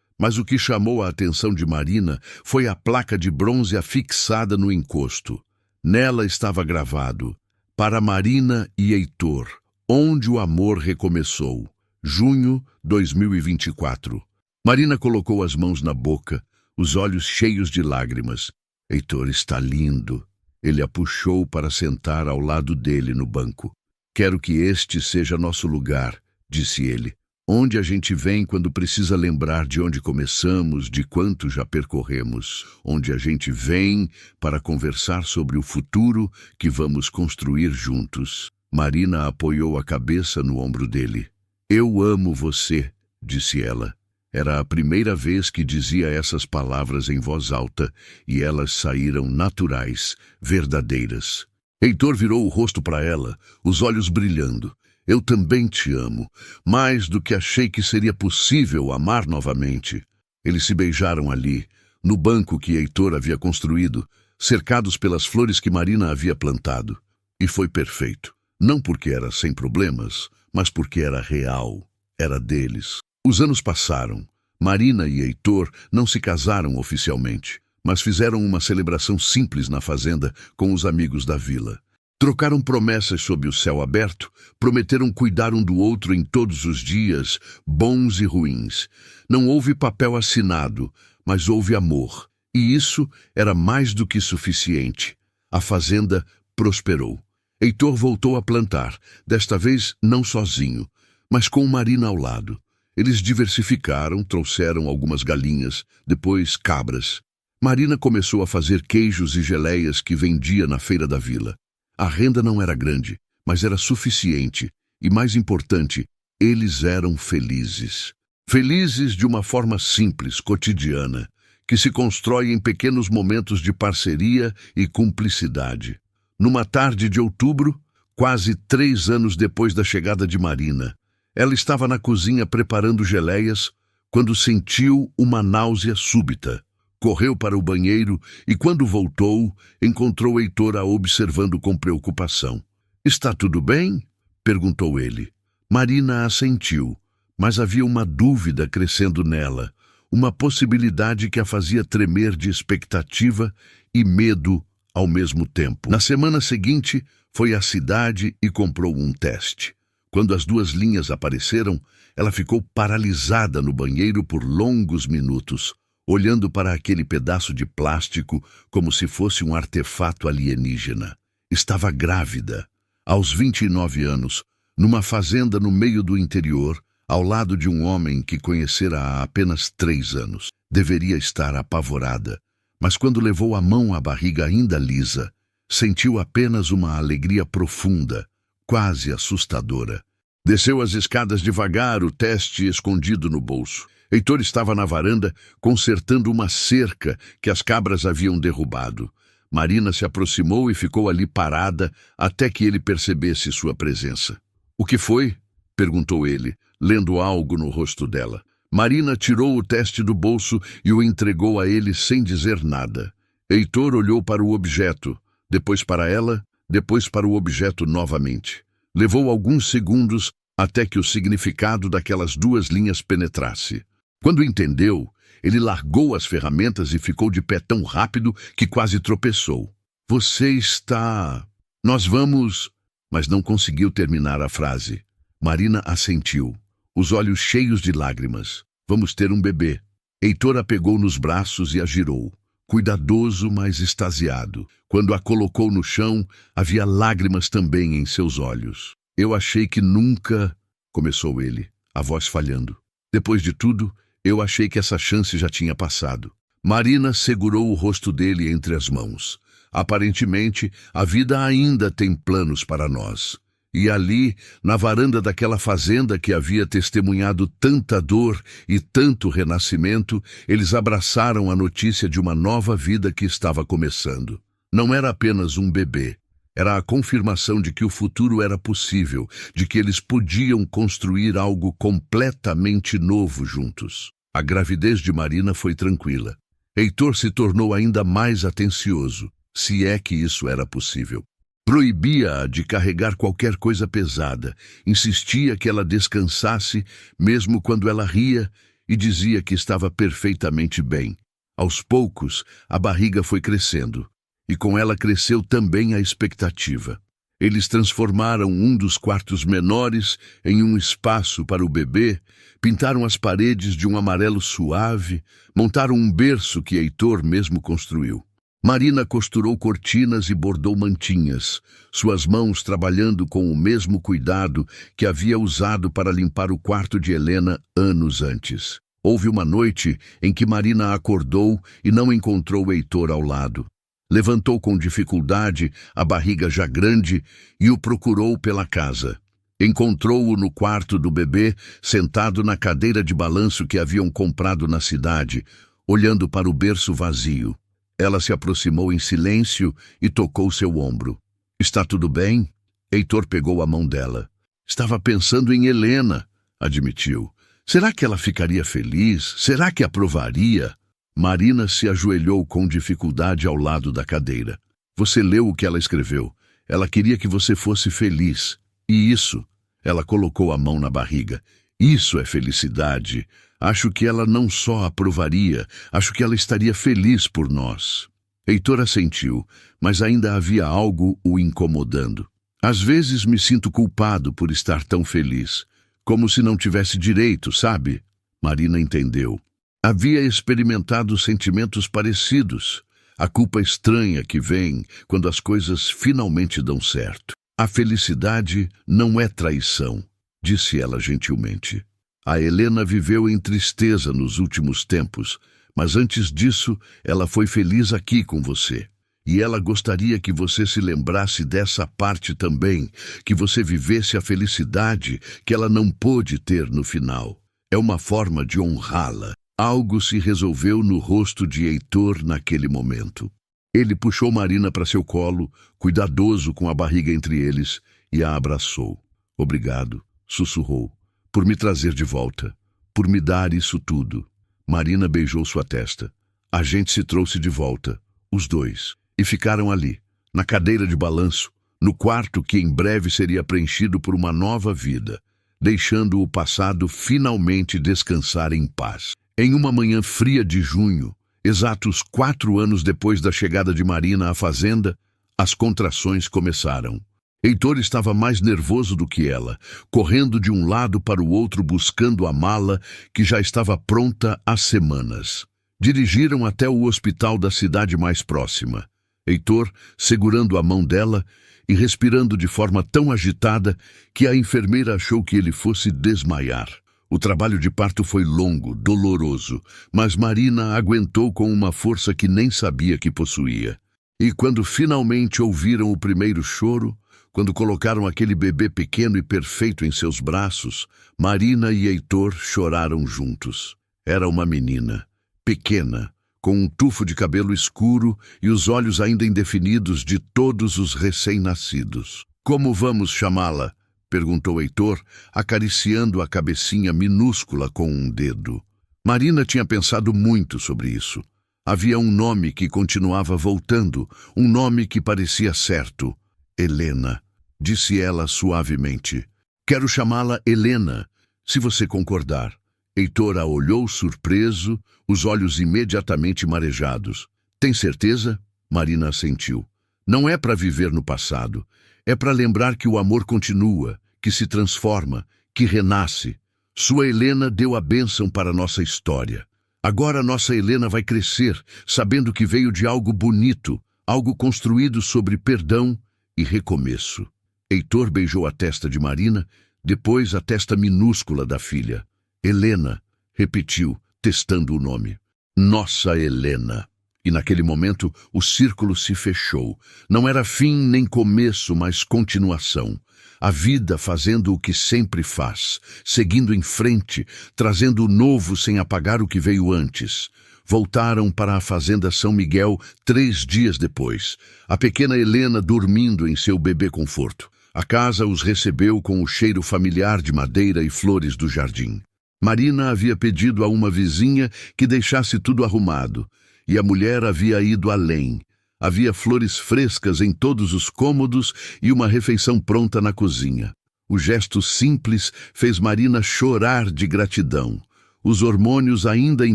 Mas o que chamou a atenção de Marina foi a placa de bronze afixada no encosto. Nela estava gravado: para Marina e Heitor, onde o amor recomeçou. Junho 2024. Marina colocou as mãos na boca, os olhos cheios de lágrimas. Heitor está lindo. Ele a puxou para sentar ao lado dele no banco. Quero que este seja nosso lugar, disse ele. Onde a gente vem quando precisa lembrar de onde começamos, de quanto já percorremos. Onde a gente vem para conversar sobre o futuro que vamos construir juntos. Marina apoiou a cabeça no ombro dele. Eu amo você, disse ela. Era a primeira vez que dizia essas palavras em voz alta e elas saíram naturais, verdadeiras. Heitor virou o rosto para ela, os olhos brilhando. Eu também te amo, mais do que achei que seria possível amar novamente. Eles se beijaram ali, no banco que Heitor havia construído, cercados pelas flores que Marina havia plantado. E foi perfeito. Não porque era sem problemas, mas porque era real. Era deles. Os anos passaram. Marina e Heitor não se casaram oficialmente, mas fizeram uma celebração simples na fazenda com os amigos da vila. Trocaram promessas sob o céu aberto, prometeram cuidar um do outro em todos os dias, bons e ruins. Não houve papel assinado, mas houve amor, e isso era mais do que suficiente. A fazenda prosperou. Heitor voltou a plantar, desta vez não sozinho, mas com Marina ao lado. Eles diversificaram, trouxeram algumas galinhas, depois cabras. Marina começou a fazer queijos e geleias que vendia na feira da vila. A renda não era grande, mas era suficiente. E mais importante, eles eram felizes. Felizes de uma forma simples, cotidiana, que se constrói em pequenos momentos de parceria e cumplicidade. Numa tarde de outubro, quase 3 anos depois da chegada de Marina, ela estava na cozinha preparando geleias quando sentiu uma náusea súbita. Correu para o banheiro e, quando voltou, encontrou Heitor a observando com preocupação. Está tudo bem? Perguntou ele. Marina assentiu, mas havia uma dúvida crescendo nela, uma possibilidade que a fazia tremer de expectativa e medo ao mesmo tempo. Na semana seguinte, foi à cidade e comprou um teste. Quando as 2 linhas apareceram, ela ficou paralisada no banheiro por longos minutos, olhando para aquele pedaço de plástico como se fosse um artefato alienígena. Estava grávida, aos 29 anos, numa fazenda no meio do interior, ao lado de um homem que conhecera há apenas 3 anos. Deveria estar apavorada, mas quando levou a mão à barriga ainda lisa, sentiu apenas uma alegria profunda, quase assustadora. Desceu as escadas devagar, o teste escondido no bolso. Heitor estava na varanda, consertando uma cerca que as cabras haviam derrubado. Marina se aproximou e ficou ali parada até que ele percebesse sua presença. O que foi? Perguntou ele, lendo algo no rosto dela. Marina tirou o teste do bolso e o entregou a ele sem dizer nada. Heitor olhou para o objeto, depois para ela, depois para o objeto novamente. Levou alguns segundos até que o significado daquelas 2 linhas penetrasse. Quando entendeu, ele largou as ferramentas e ficou de pé tão rápido que quase tropeçou. Você está... Nós vamos... Mas não conseguiu terminar a frase. Marina assentiu, os olhos cheios de lágrimas. Vamos ter um bebê. Heitor a pegou nos braços e a girou, cuidadoso, mas extasiado. Quando a colocou no chão, havia lágrimas também em seus olhos. Eu achei que nunca... Começou ele, a voz falhando. Depois de tudo, eu achei que essa chance já tinha passado. Marina segurou o rosto dele entre as mãos. Aparentemente, a vida ainda tem planos para nós. E ali, na varanda daquela fazenda que havia testemunhado tanta dor e tanto renascimento, eles abraçaram a notícia de uma nova vida que estava começando. Não era apenas um bebê. Era a confirmação de que o futuro era possível, de que eles podiam construir algo completamente novo juntos. A gravidez de Marina foi tranquila. Heitor se tornou ainda mais atencioso, se é que isso era possível. Proibia-a de carregar qualquer coisa pesada, insistia que ela descansasse, mesmo quando ela ria, e dizia que estava perfeitamente bem. Aos poucos, a barriga foi crescendo, e com ela cresceu também a expectativa. Eles transformaram um dos quartos menores em um espaço para o bebê, pintaram as paredes de um amarelo suave, montaram um berço que Heitor mesmo construiu. Marina costurou cortinas e bordou mantinhas, suas mãos trabalhando com o mesmo cuidado que havia usado para limpar o quarto de Helena anos antes. Houve uma noite em que Marina acordou e não encontrou Heitor ao lado. Levantou com dificuldade, a barriga já grande, e o procurou pela casa. Encontrou-o no quarto do bebê, sentado na cadeira de balanço que haviam comprado na cidade, olhando para o berço vazio. Ela se aproximou em silêncio e tocou seu ombro. "Está tudo bem?" Heitor pegou a mão dela. "Estava pensando em Helena", admitiu. "Será que ela ficaria feliz? Será que aprovaria?" Marina se ajoelhou com dificuldade ao lado da cadeira. "Você leu o que ela escreveu. Ela queria que você fosse feliz. E isso..." Ela colocou a mão na barriga. "Isso é felicidade. Acho que ela não só aprovaria, acho que ela estaria feliz por nós." Heitor assentiu, mas ainda havia algo o incomodando. "Às vezes me sinto culpado por estar tão feliz. Como se não tivesse direito, sabe?" Marina entendeu. Havia experimentado sentimentos parecidos. A culpa estranha que vem quando as coisas finalmente dão certo. "A felicidade não é traição", disse ela gentilmente. "A Helena viveu em tristeza nos últimos tempos, mas antes disso ela foi feliz aqui com você. E ela gostaria que você se lembrasse dessa parte também, que você vivesse a felicidade que ela não pôde ter no final. É uma forma de honrá-la." Algo se resolveu no rosto de Heitor naquele momento. Ele puxou Marina para seu colo, cuidadoso com a barriga entre eles, e a abraçou. "Obrigado", sussurrou, "por me trazer de volta, por me dar isso tudo." Marina beijou sua testa. A gente se trouxe de volta, os dois, e ficaram ali, na cadeira de balanço, no quarto que em breve seria preenchido por uma nova vida, deixando o passado finalmente descansar em paz. Em uma manhã fria de junho, exatos 4 anos depois da chegada de Marina à fazenda, as contrações começaram. Heitor estava mais nervoso do que ela, correndo de um lado para o outro buscando a mala que já estava pronta há semanas. Dirigiram até o hospital da cidade mais próxima. Heitor segurando a mão dela e respirando de forma tão agitada que a enfermeira achou que ele fosse desmaiar. O trabalho de parto foi longo, doloroso, mas Marina aguentou com uma força que nem sabia que possuía. E quando finalmente ouviram o primeiro choro, quando colocaram aquele bebê pequeno e perfeito em seus braços, Marina e Heitor choraram juntos. Era uma menina, pequena, com um tufo de cabelo escuro e os olhos ainda indefinidos de todos os recém-nascidos. "Como vamos chamá-la?" perguntou Heitor, acariciando a cabecinha minúscula com um dedo. Marina tinha pensado muito sobre isso. Havia um nome que continuava voltando, um nome que parecia certo. "Helena", disse ela suavemente. "Quero chamá-la Helena, se você concordar." Heitor a olhou surpreso, os olhos imediatamente marejados. "Tem certeza?" Marina assentiu. "Não é para viver no passado. É para lembrar que o amor continua, que se transforma, que renasce. Sua Helena deu a bênção para nossa história. Agora nossa Helena vai crescer, sabendo que veio de algo bonito, algo construído sobre perdão e recomeço." Heitor beijou a testa de Marina, depois a testa minúscula da filha. "Helena", repetiu, testando o nome. "Nossa Helena." E naquele momento o círculo se fechou. Não era fim nem começo, mas continuação. A vida fazendo o que sempre faz, seguindo em frente, trazendo o novo sem apagar o que veio antes. Voltaram para a fazenda São Miguel 3 dias depois, a pequena Helena dormindo em seu bebê conforto. A casa os recebeu com o cheiro familiar de madeira e flores do jardim. Marina havia pedido a uma vizinha que deixasse tudo arrumado, e a mulher havia ido além. Havia flores frescas em todos os cômodos e uma refeição pronta na cozinha. O gesto simples fez Marina chorar de gratidão. Os hormônios ainda em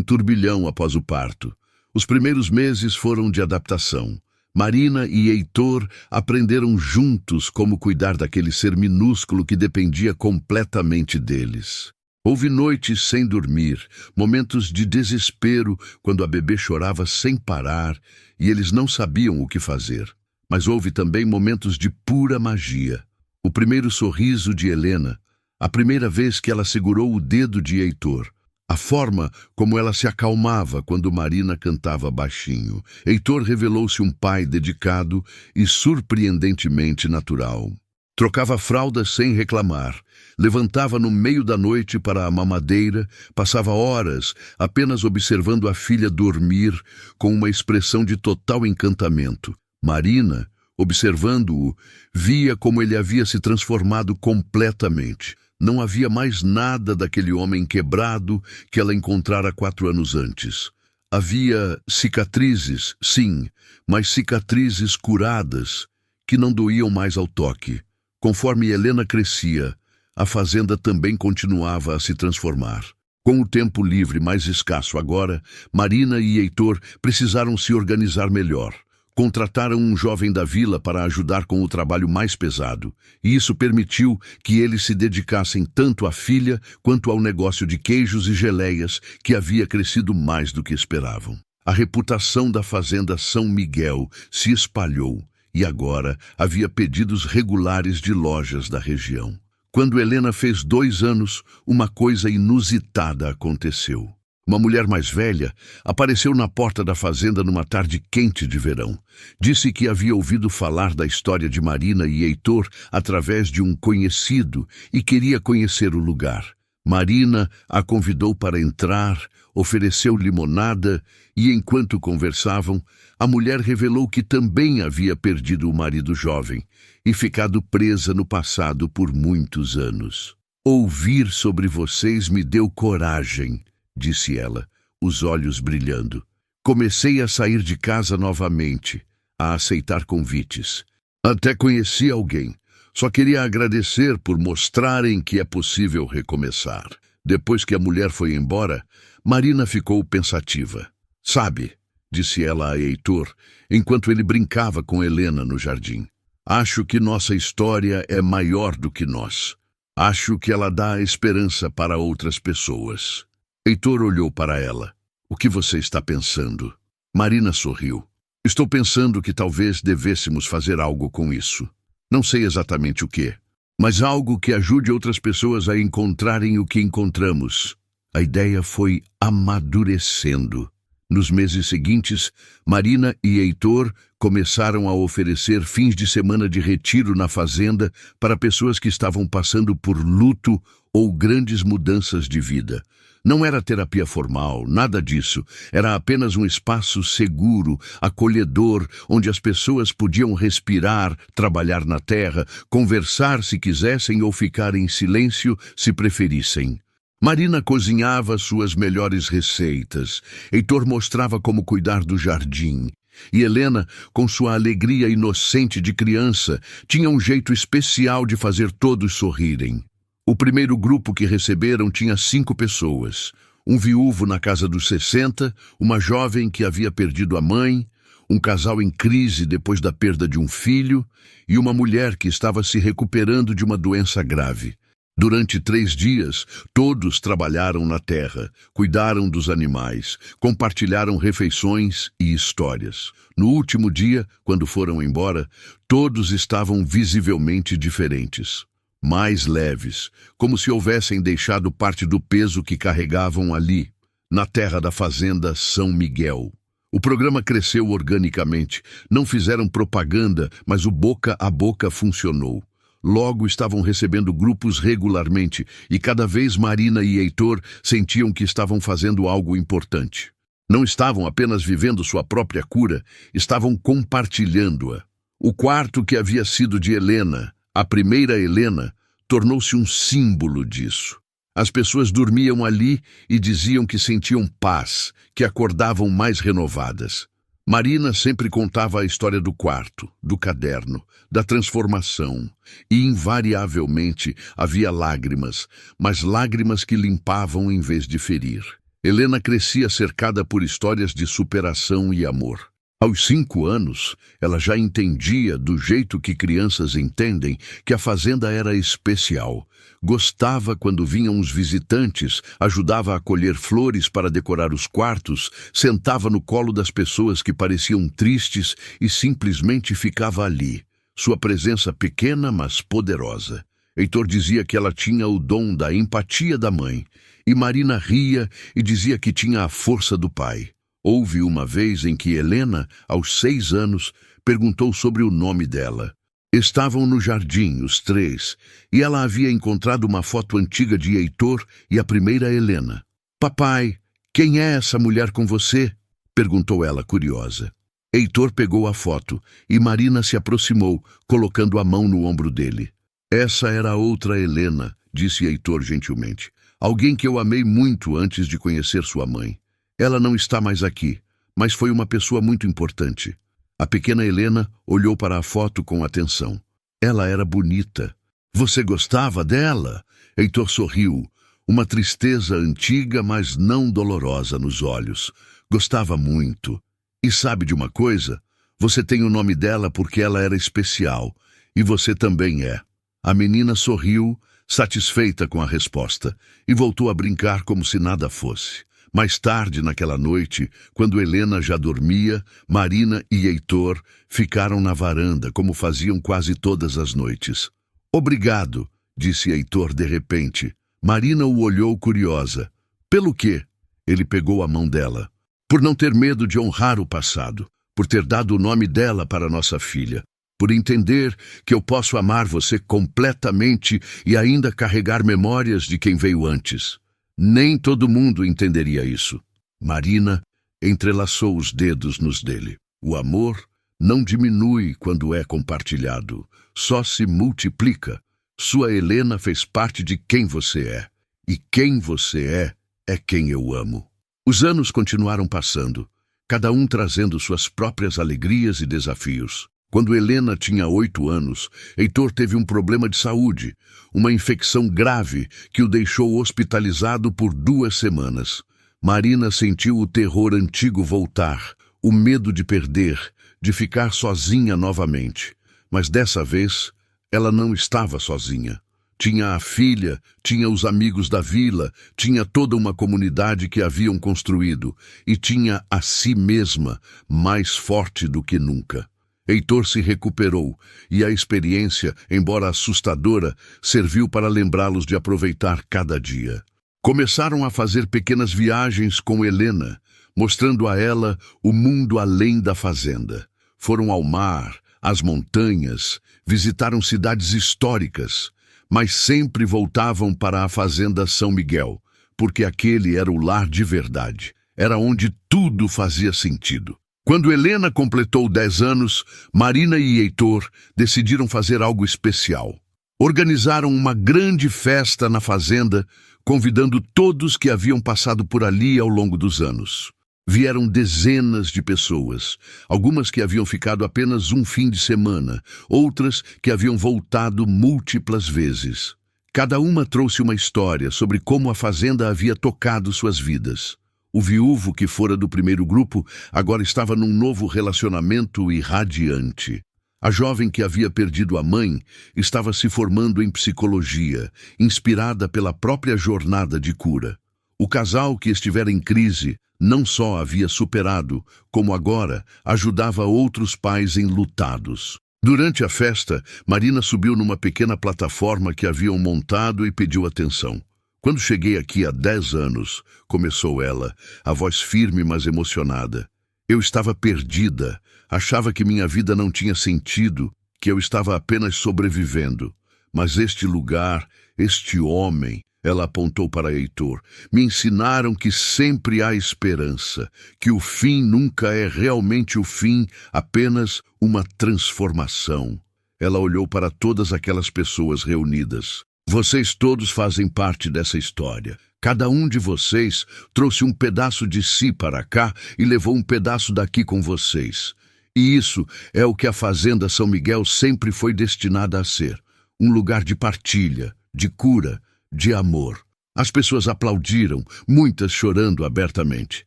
turbilhão após o parto. Os primeiros meses foram de adaptação. Marina e Heitor aprenderam juntos como cuidar daquele ser minúsculo que dependia completamente deles. Houve noites sem dormir, momentos de desespero quando a bebê chorava sem parar e eles não sabiam o que fazer. Mas houve também momentos de pura magia. O primeiro sorriso de Helena, a primeira vez que ela segurou o dedo de Heitor, a forma como ela se acalmava quando Marina cantava baixinho. Heitor revelou-se um pai dedicado e surpreendentemente natural. Trocava fraldas sem reclamar, levantava no meio da noite para a mamadeira, passava horas apenas observando a filha dormir com uma expressão de total encantamento. Marina, observando-o, via como ele havia se transformado completamente. Não havia mais nada daquele homem quebrado que ela encontrara 4 anos antes. Havia cicatrizes, sim, mas cicatrizes curadas, que não doíam mais ao toque. Conforme Helena crescia, a fazenda também continuava a se transformar. Com o tempo livre mais escasso agora, Marina e Heitor precisaram se organizar melhor. Contrataram um jovem da vila para ajudar com o trabalho mais pesado, e isso permitiu que eles se dedicassem tanto à filha quanto ao negócio de queijos e geleias que havia crescido mais do que esperavam. A reputação da fazenda São Miguel se espalhou e agora havia pedidos regulares de lojas da região. Quando Helena fez 2 anos, uma coisa inusitada aconteceu. Uma mulher mais velha apareceu na porta da fazenda numa tarde quente de verão. Disse que havia ouvido falar da história de Marina e Heitor através de um conhecido e queria conhecer o lugar. Marina a convidou para entrar, ofereceu limonada e, enquanto conversavam, a mulher revelou que também havia perdido o marido jovem e ficado presa no passado por muitos anos. Ouvir sobre vocês me deu coragem, disse ela, os olhos brilhando. Comecei a sair de casa novamente, a aceitar convites. Até conheci alguém. Só queria agradecer por mostrarem que é possível recomeçar. Depois que a mulher foi embora, Marina ficou pensativa. Sabe, disse ela a Heitor, enquanto ele brincava com Helena no jardim. Acho que nossa história é maior do que nós. Acho que ela dá esperança para outras pessoas. Heitor olhou para ela. O que você está pensando? Marina sorriu. Estou pensando que talvez devêssemos fazer algo com isso. Não sei exatamente o que, mas algo que ajude outras pessoas a encontrarem o que encontramos. A ideia foi amadurecendo. Nos meses seguintes, Marina e Heitor começaram a oferecer fins de semana de retiro na fazenda para pessoas que estavam passando por luto ou grandes mudanças de vida. Não era terapia formal, nada disso. Era apenas um espaço seguro, acolhedor, onde as pessoas podiam respirar, trabalhar na terra, conversar se quisessem ou ficar em silêncio se preferissem. Marina cozinhava suas melhores receitas. Heitor mostrava como cuidar do jardim. E Helena, com sua alegria inocente de criança, tinha um jeito especial de fazer todos sorrirem. O primeiro grupo que receberam tinha 5 pessoas. Um viúvo na casa dos 60, uma jovem que havia perdido a mãe, um casal em crise depois da perda de um filho e uma mulher que estava se recuperando de uma doença grave. Durante 3 dias, todos trabalharam na terra, cuidaram dos animais, compartilharam refeições e histórias. No último dia, quando foram embora, todos estavam visivelmente diferentes. Mais leves, como se houvessem deixado parte do peso que carregavam ali, na terra da fazenda São Miguel. O programa cresceu organicamente. Não fizeram propaganda, mas o boca a boca funcionou. Logo estavam recebendo grupos regularmente e cada vez Marina e Heitor sentiam que estavam fazendo algo importante. Não estavam apenas vivendo sua própria cura, estavam compartilhando-a. O quarto que havia sido de Helena, a primeira Helena, tornou-se um símbolo disso. As pessoas dormiam ali e diziam que sentiam paz, que acordavam mais renovadas. Marina sempre contava a história do quarto, do caderno, da transformação, e invariavelmente havia lágrimas, mas lágrimas que limpavam em vez de ferir. Helena crescia cercada por histórias de superação e amor. Aos 5 anos, ela já entendia, do jeito que crianças entendem, que a fazenda era especial. Gostava quando vinham os visitantes, ajudava a colher flores para decorar os quartos, sentava no colo das pessoas que pareciam tristes e simplesmente ficava ali. Sua presença pequena, mas poderosa. Heitor dizia que ela tinha o dom da empatia da mãe, e Marina ria e dizia que tinha a força do pai. Houve uma vez em que Helena, aos 6 anos, perguntou sobre o nome dela. Estavam no jardim, os 3, e ela havia encontrado uma foto antiga de Heitor e a primeira Helena. "Papai, quem é essa mulher com você?" perguntou ela, curiosa. Heitor pegou a foto e Marina se aproximou, colocando a mão no ombro dele. "Essa era a outra Helena", disse Heitor gentilmente. "Alguém que eu amei muito antes de conhecer sua mãe. Ela não está mais aqui, mas foi uma pessoa muito importante." A pequena Helena olhou para a foto com atenção. Ela era bonita. "Você gostava dela?" Heitor sorriu, uma tristeza antiga, mas não dolorosa nos olhos. "Gostava muito. E sabe de uma coisa? Você tem o nome dela porque ela era especial, e você também é." A menina sorriu, satisfeita com a resposta, e voltou a brincar como se nada fosse. Mais tarde, naquela noite, quando Helena já dormia, Marina e Heitor ficaram na varanda, como faziam quase todas as noites. "Obrigado", disse Heitor de repente. Marina o olhou curiosa. "Pelo quê?" Ele pegou a mão dela. "Por não ter medo de honrar o passado, por ter dado o nome dela para nossa filha, por entender que eu posso amar você completamente e ainda carregar memórias de quem veio antes. Nem todo mundo entenderia isso." Marina entrelaçou os dedos nos dele. "O amor não diminui quando é compartilhado, só se multiplica. Sua Helena fez parte de quem você é, e quem você é quem eu amo." Os anos continuaram passando, cada um trazendo suas próprias alegrias e desafios. Quando Helena tinha 8 anos, Heitor teve um problema de saúde, uma infecção grave que o deixou hospitalizado por 2 semanas. Marina sentiu o terror antigo voltar, o medo de perder, de ficar sozinha novamente. Mas dessa vez, ela não estava sozinha. Tinha a filha, tinha os amigos da vila, tinha toda uma comunidade que haviam construído, e tinha a si mesma, mais forte do que nunca. Heitor se recuperou, e a experiência, embora assustadora, serviu para lembrá-los de aproveitar cada dia. Começaram a fazer pequenas viagens com Helena, mostrando a ela o mundo além da fazenda. Foram ao mar, às montanhas, visitaram cidades históricas, mas sempre voltavam para a fazenda São Miguel, porque aquele era o lar de verdade, era onde tudo fazia sentido. Quando Helena completou 10 anos, Marina e Heitor decidiram fazer algo especial. Organizaram uma grande festa na fazenda, convidando todos que haviam passado por ali ao longo dos anos. Vieram dezenas de pessoas, algumas que haviam ficado apenas um fim de semana, outras que haviam voltado múltiplas vezes. Cada uma trouxe uma história sobre como a fazenda havia tocado suas vidas. O viúvo que fora do primeiro grupo agora estava num novo relacionamento irradiante. A jovem que havia perdido a mãe estava se formando em psicologia, inspirada pela própria jornada de cura. O casal que estivera em crise não só havia superado, como agora ajudava outros pais enlutados. Durante a festa, Marina subiu numa pequena plataforma que haviam montado e pediu atenção. "Quando cheguei aqui há 10 anos", começou ela, a voz firme mas emocionada, "eu estava perdida, achava que minha vida não tinha sentido, que eu estava apenas sobrevivendo. Mas este lugar, este homem", ela apontou para Heitor, "me ensinaram que sempre há esperança, que o fim nunca é realmente o fim, apenas uma transformação." Ela olhou para todas aquelas pessoas reunidas. "Vocês todos fazem parte dessa história. Cada um de vocês trouxe um pedaço de si para cá e levou um pedaço daqui com vocês. E isso é o que a Fazenda São Miguel sempre foi destinada a ser. Um lugar de partilha, de cura, de amor. As pessoas aplaudiram, muitas chorando abertamente.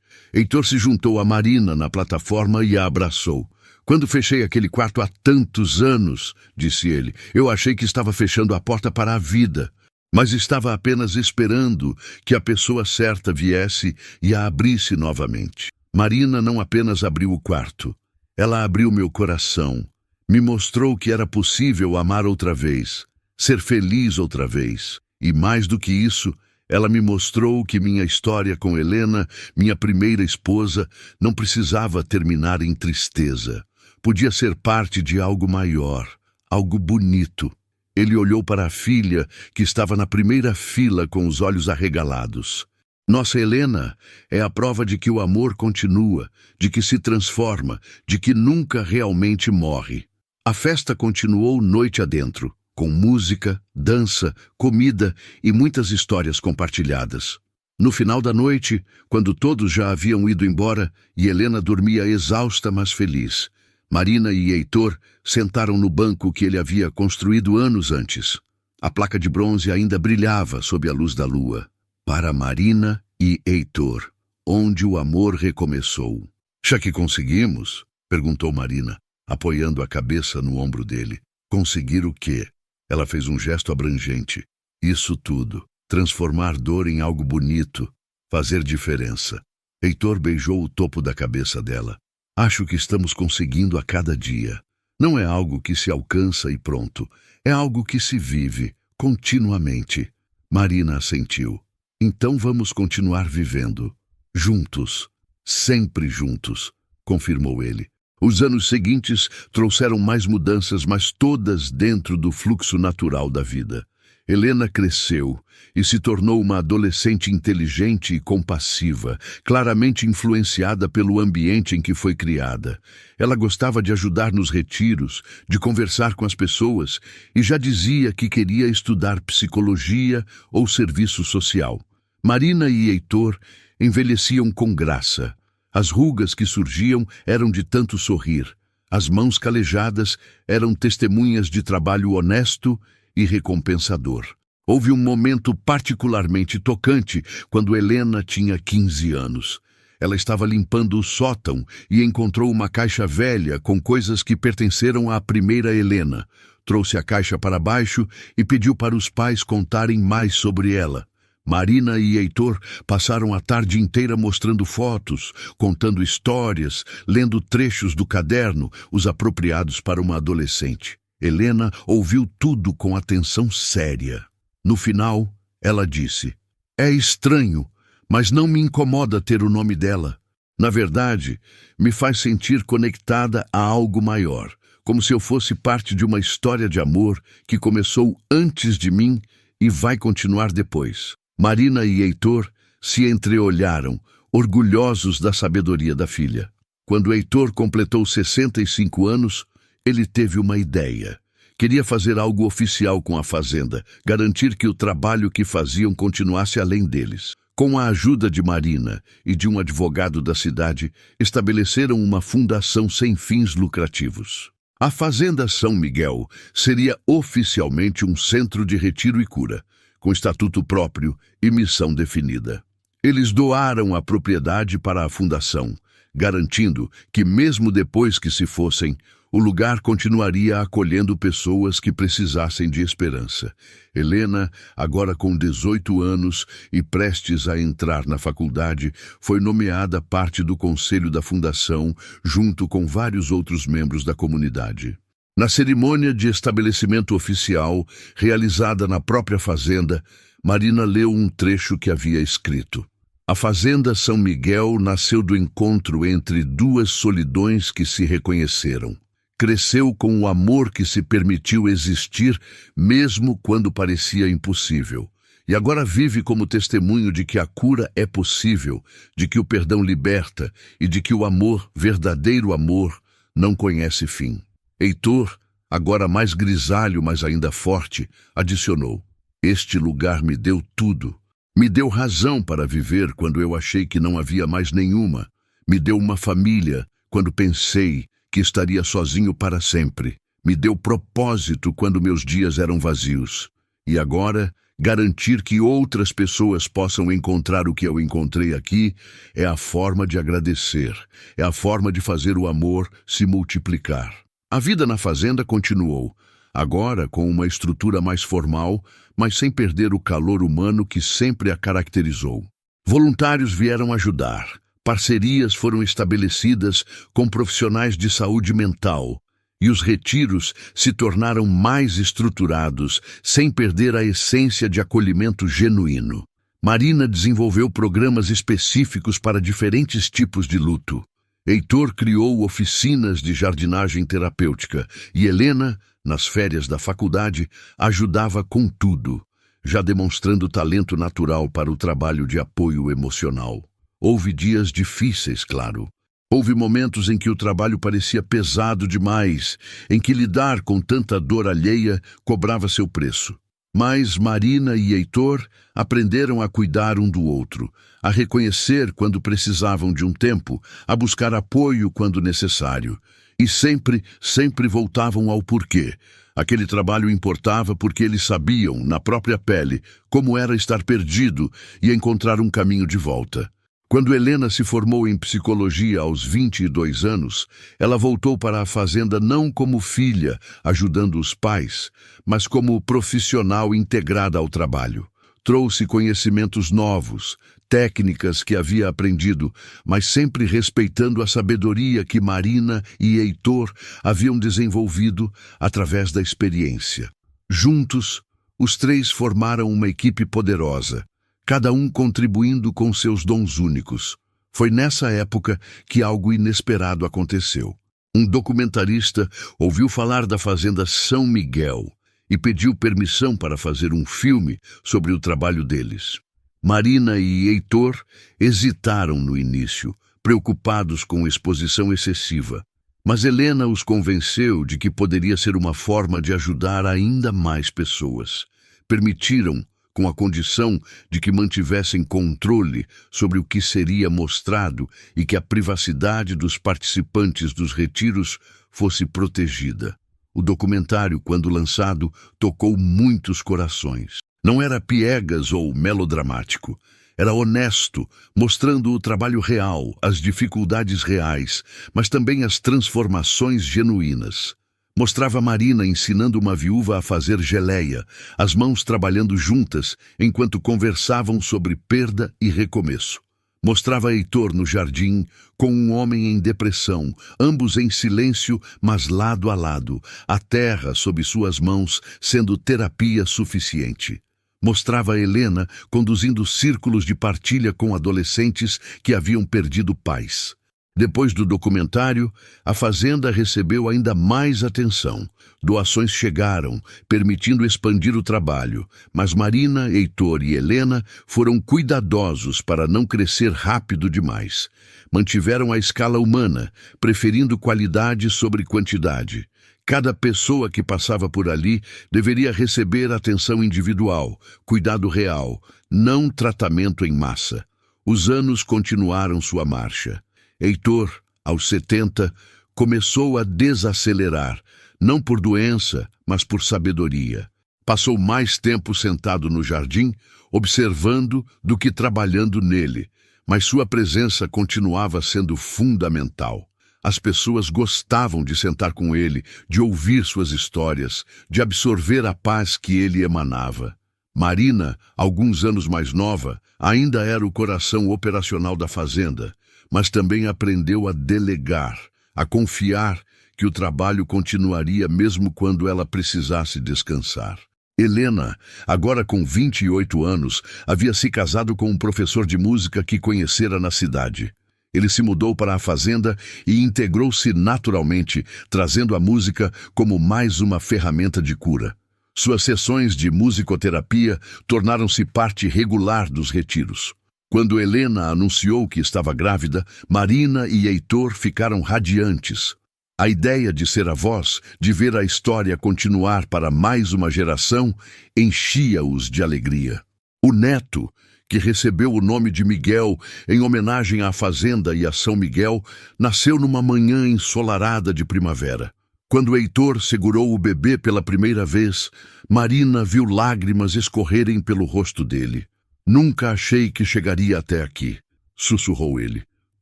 Heitor se juntou a Marina na plataforma e a abraçou. Quando fechei aquele quarto há tantos anos, disse ele, eu achei que estava fechando a porta para a vida. Mas estava apenas esperando que a pessoa certa viesse e a abrisse novamente. Marina não apenas abriu o quarto. Ela abriu meu coração. Me mostrou que era possível amar outra vez, ser feliz outra vez. E mais do que isso, ela me mostrou que minha história com Helena, minha primeira esposa, não precisava terminar em tristeza. Podia ser parte de algo maior, algo bonito. Ele olhou para a filha, que estava na primeira fila com os olhos arregalados. Nossa Helena é a prova de que o amor continua, de que se transforma, de que nunca realmente morre. A festa continuou noite adentro, com música, dança, comida e muitas histórias compartilhadas. No final da noite, quando todos já haviam ido embora e Helena dormia exausta, mas feliz, Marina e Heitor sentaram no banco que ele havia construído anos antes. A placa de bronze ainda brilhava sob a luz da lua. Para Marina e Heitor, onde o amor recomeçou. Já que conseguimos? Perguntou Marina, apoiando a cabeça no ombro dele. Conseguir o quê? Ela fez um gesto abrangente. Isso tudo. Transformar dor em algo bonito. Fazer diferença. Heitor beijou o topo da cabeça dela. Acho que estamos conseguindo a cada dia. Não é algo que se alcança e pronto. É algo que se vive, continuamente. Marina assentiu. Então vamos continuar vivendo. Juntos. Sempre juntos, confirmou ele. Os anos seguintes trouxeram mais mudanças, mas todas dentro do fluxo natural da vida. Helena cresceu e se tornou uma adolescente inteligente e compassiva, claramente influenciada pelo ambiente em que foi criada. Ela gostava de ajudar nos retiros, de conversar com as pessoas e já dizia que queria estudar psicologia ou serviço social. Marina e Heitor envelheciam com graça. As rugas que surgiam eram de tanto sorrir. As mãos calejadas eram testemunhas de trabalho honesto e recompensador. Houve um momento particularmente tocante quando Helena tinha 15 anos. Ela estava limpando o sótão e encontrou uma caixa velha com coisas que pertenceram à primeira Helena. Trouxe a caixa para baixo e pediu para os pais contarem mais sobre ela. Marina e Heitor passaram a tarde inteira mostrando fotos, contando histórias, lendo trechos do caderno, os apropriados para uma adolescente. Helena ouviu tudo com atenção séria. No final, ela disse, é estranho, mas não me incomoda ter o nome dela. Na verdade, me faz sentir conectada a algo maior, como se eu fosse parte de uma história de amor que começou antes de mim e vai continuar depois. Marina e Heitor se entreolharam, orgulhosos da sabedoria da filha. Quando Heitor completou 65 anos, ele teve uma ideia. Queria fazer algo oficial com a fazenda, garantir que o trabalho que faziam continuasse além deles. Com a ajuda de Marina e de um advogado da cidade, estabeleceram uma fundação sem fins lucrativos. A Fazenda São Miguel seria oficialmente um centro de retiro e cura, com estatuto próprio e missão definida. Eles doaram a propriedade para a fundação, garantindo que mesmo depois que se fossem, o lugar continuaria acolhendo pessoas que precisassem de esperança. Helena, agora com 18 anos e prestes a entrar na faculdade, foi nomeada parte do conselho da fundação, junto com vários outros membros da comunidade. Na cerimônia de estabelecimento oficial, realizada na própria fazenda, Marina leu um trecho que havia escrito. A Fazenda São Miguel nasceu do encontro entre duas solidões que se reconheceram. Cresceu com o amor que se permitiu existir mesmo quando parecia impossível. E agora vive como testemunho de que a cura é possível, de que o perdão liberta e de que o amor, verdadeiro amor, não conhece fim. Heitor, agora mais grisalho, mas ainda forte, adicionou: este lugar me deu tudo. Me deu razão para viver quando eu achei que não havia mais nenhuma. Me deu uma família quando pensei que estaria sozinho para sempre. Me deu propósito quando meus dias eram vazios. E agora, garantir que outras pessoas possam encontrar o que eu encontrei aqui é a forma de agradecer, é a forma de fazer o amor se multiplicar. A vida na fazenda continuou, agora com uma estrutura mais formal, mas sem perder o calor humano que sempre a caracterizou. Voluntários vieram ajudar, parcerias foram estabelecidas com profissionais de saúde mental, e os retiros se tornaram mais estruturados, sem perder a essência de acolhimento genuíno. Marina desenvolveu programas específicos para diferentes tipos de luto. Heitor criou oficinas de jardinagem terapêutica e Helena, nas férias da faculdade, ajudava com tudo, já demonstrando talento natural para o trabalho de apoio emocional. Houve dias difíceis, claro. Houve momentos em que o trabalho parecia pesado demais, em que lidar com tanta dor alheia cobrava seu preço. Mas Marina e Heitor aprenderam a cuidar um do outro, a reconhecer quando precisavam de um tempo, a buscar apoio quando necessário. E sempre voltavam ao porquê. Aquele trabalho importava porque eles sabiam, na própria pele, como era estar perdido e encontrar um caminho de volta. Quando Helena se formou em psicologia aos 22 anos, ela voltou para a fazenda não como filha, ajudando os pais, mas como profissional integrada ao trabalho. Trouxe conhecimentos novos, técnicas que havia aprendido, mas sempre respeitando a sabedoria que Marina e Heitor haviam desenvolvido através da experiência. Juntos, os três formaram uma equipe poderosa, cada um contribuindo com seus dons únicos. Foi nessa época que algo inesperado aconteceu. Um documentarista ouviu falar da fazenda São Miguel e pediu permissão para fazer um filme sobre o trabalho deles. Marina e Heitor hesitaram no início, preocupados com exposição excessiva, mas Helena os convenceu de que poderia ser uma forma de ajudar ainda mais pessoas. Permitiram, com a condição de que mantivessem controle sobre o que seria mostrado e que a privacidade dos participantes dos retiros fosse protegida. O documentário, quando lançado, tocou muitos corações. Não era piegas ou melodramático. Era honesto, mostrando o trabalho real, as dificuldades reais, mas também as transformações genuínas. Mostrava Marina ensinando uma viúva a fazer geleia, as mãos trabalhando juntas enquanto conversavam sobre perda e recomeço. Mostrava Heitor no jardim com um homem em depressão, ambos em silêncio, mas lado a lado, a terra sob suas mãos sendo terapia suficiente. Mostrava Helena conduzindo círculos de partilha com adolescentes que haviam perdido pais. Depois do documentário, a fazenda recebeu ainda mais atenção. Doações chegaram, permitindo expandir o trabalho, mas Marina, Heitor e Helena foram cuidadosos para não crescer rápido demais. Mantiveram a escala humana, preferindo qualidade sobre quantidade. Cada pessoa que passava por ali deveria receber atenção individual, cuidado real, não tratamento em massa. Os anos continuaram sua marcha. Heitor, aos 70, começou a desacelerar, não por doença, mas por sabedoria. Passou mais tempo sentado no jardim, observando do que trabalhando nele, mas sua presença continuava sendo fundamental. As pessoas gostavam de sentar com ele, de ouvir suas histórias, de absorver a paz que ele emanava. Marina, alguns anos mais nova, ainda era o coração operacional da fazenda, mas também aprendeu a delegar, a confiar que o trabalho continuaria mesmo quando ela precisasse descansar. Helena, agora com 28 anos, havia se casado com um professor de música que conhecera na cidade. Ele se mudou para a fazenda e integrou-se naturalmente, trazendo a música como mais uma ferramenta de cura. Suas sessões de musicoterapia tornaram-se parte regular dos retiros. Quando Helena anunciou que estava grávida, Marina e Heitor ficaram radiantes. A ideia de ser avós, de ver a história continuar para mais uma geração, enchia-os de alegria. O neto, que recebeu o nome de Miguel em homenagem à fazenda e a São Miguel, nasceu numa manhã ensolarada de primavera. Quando Heitor segurou o bebê pela primeira vez, Marina viu lágrimas escorrerem pelo rosto dele. Nunca achei que chegaria até aqui, sussurrou ele.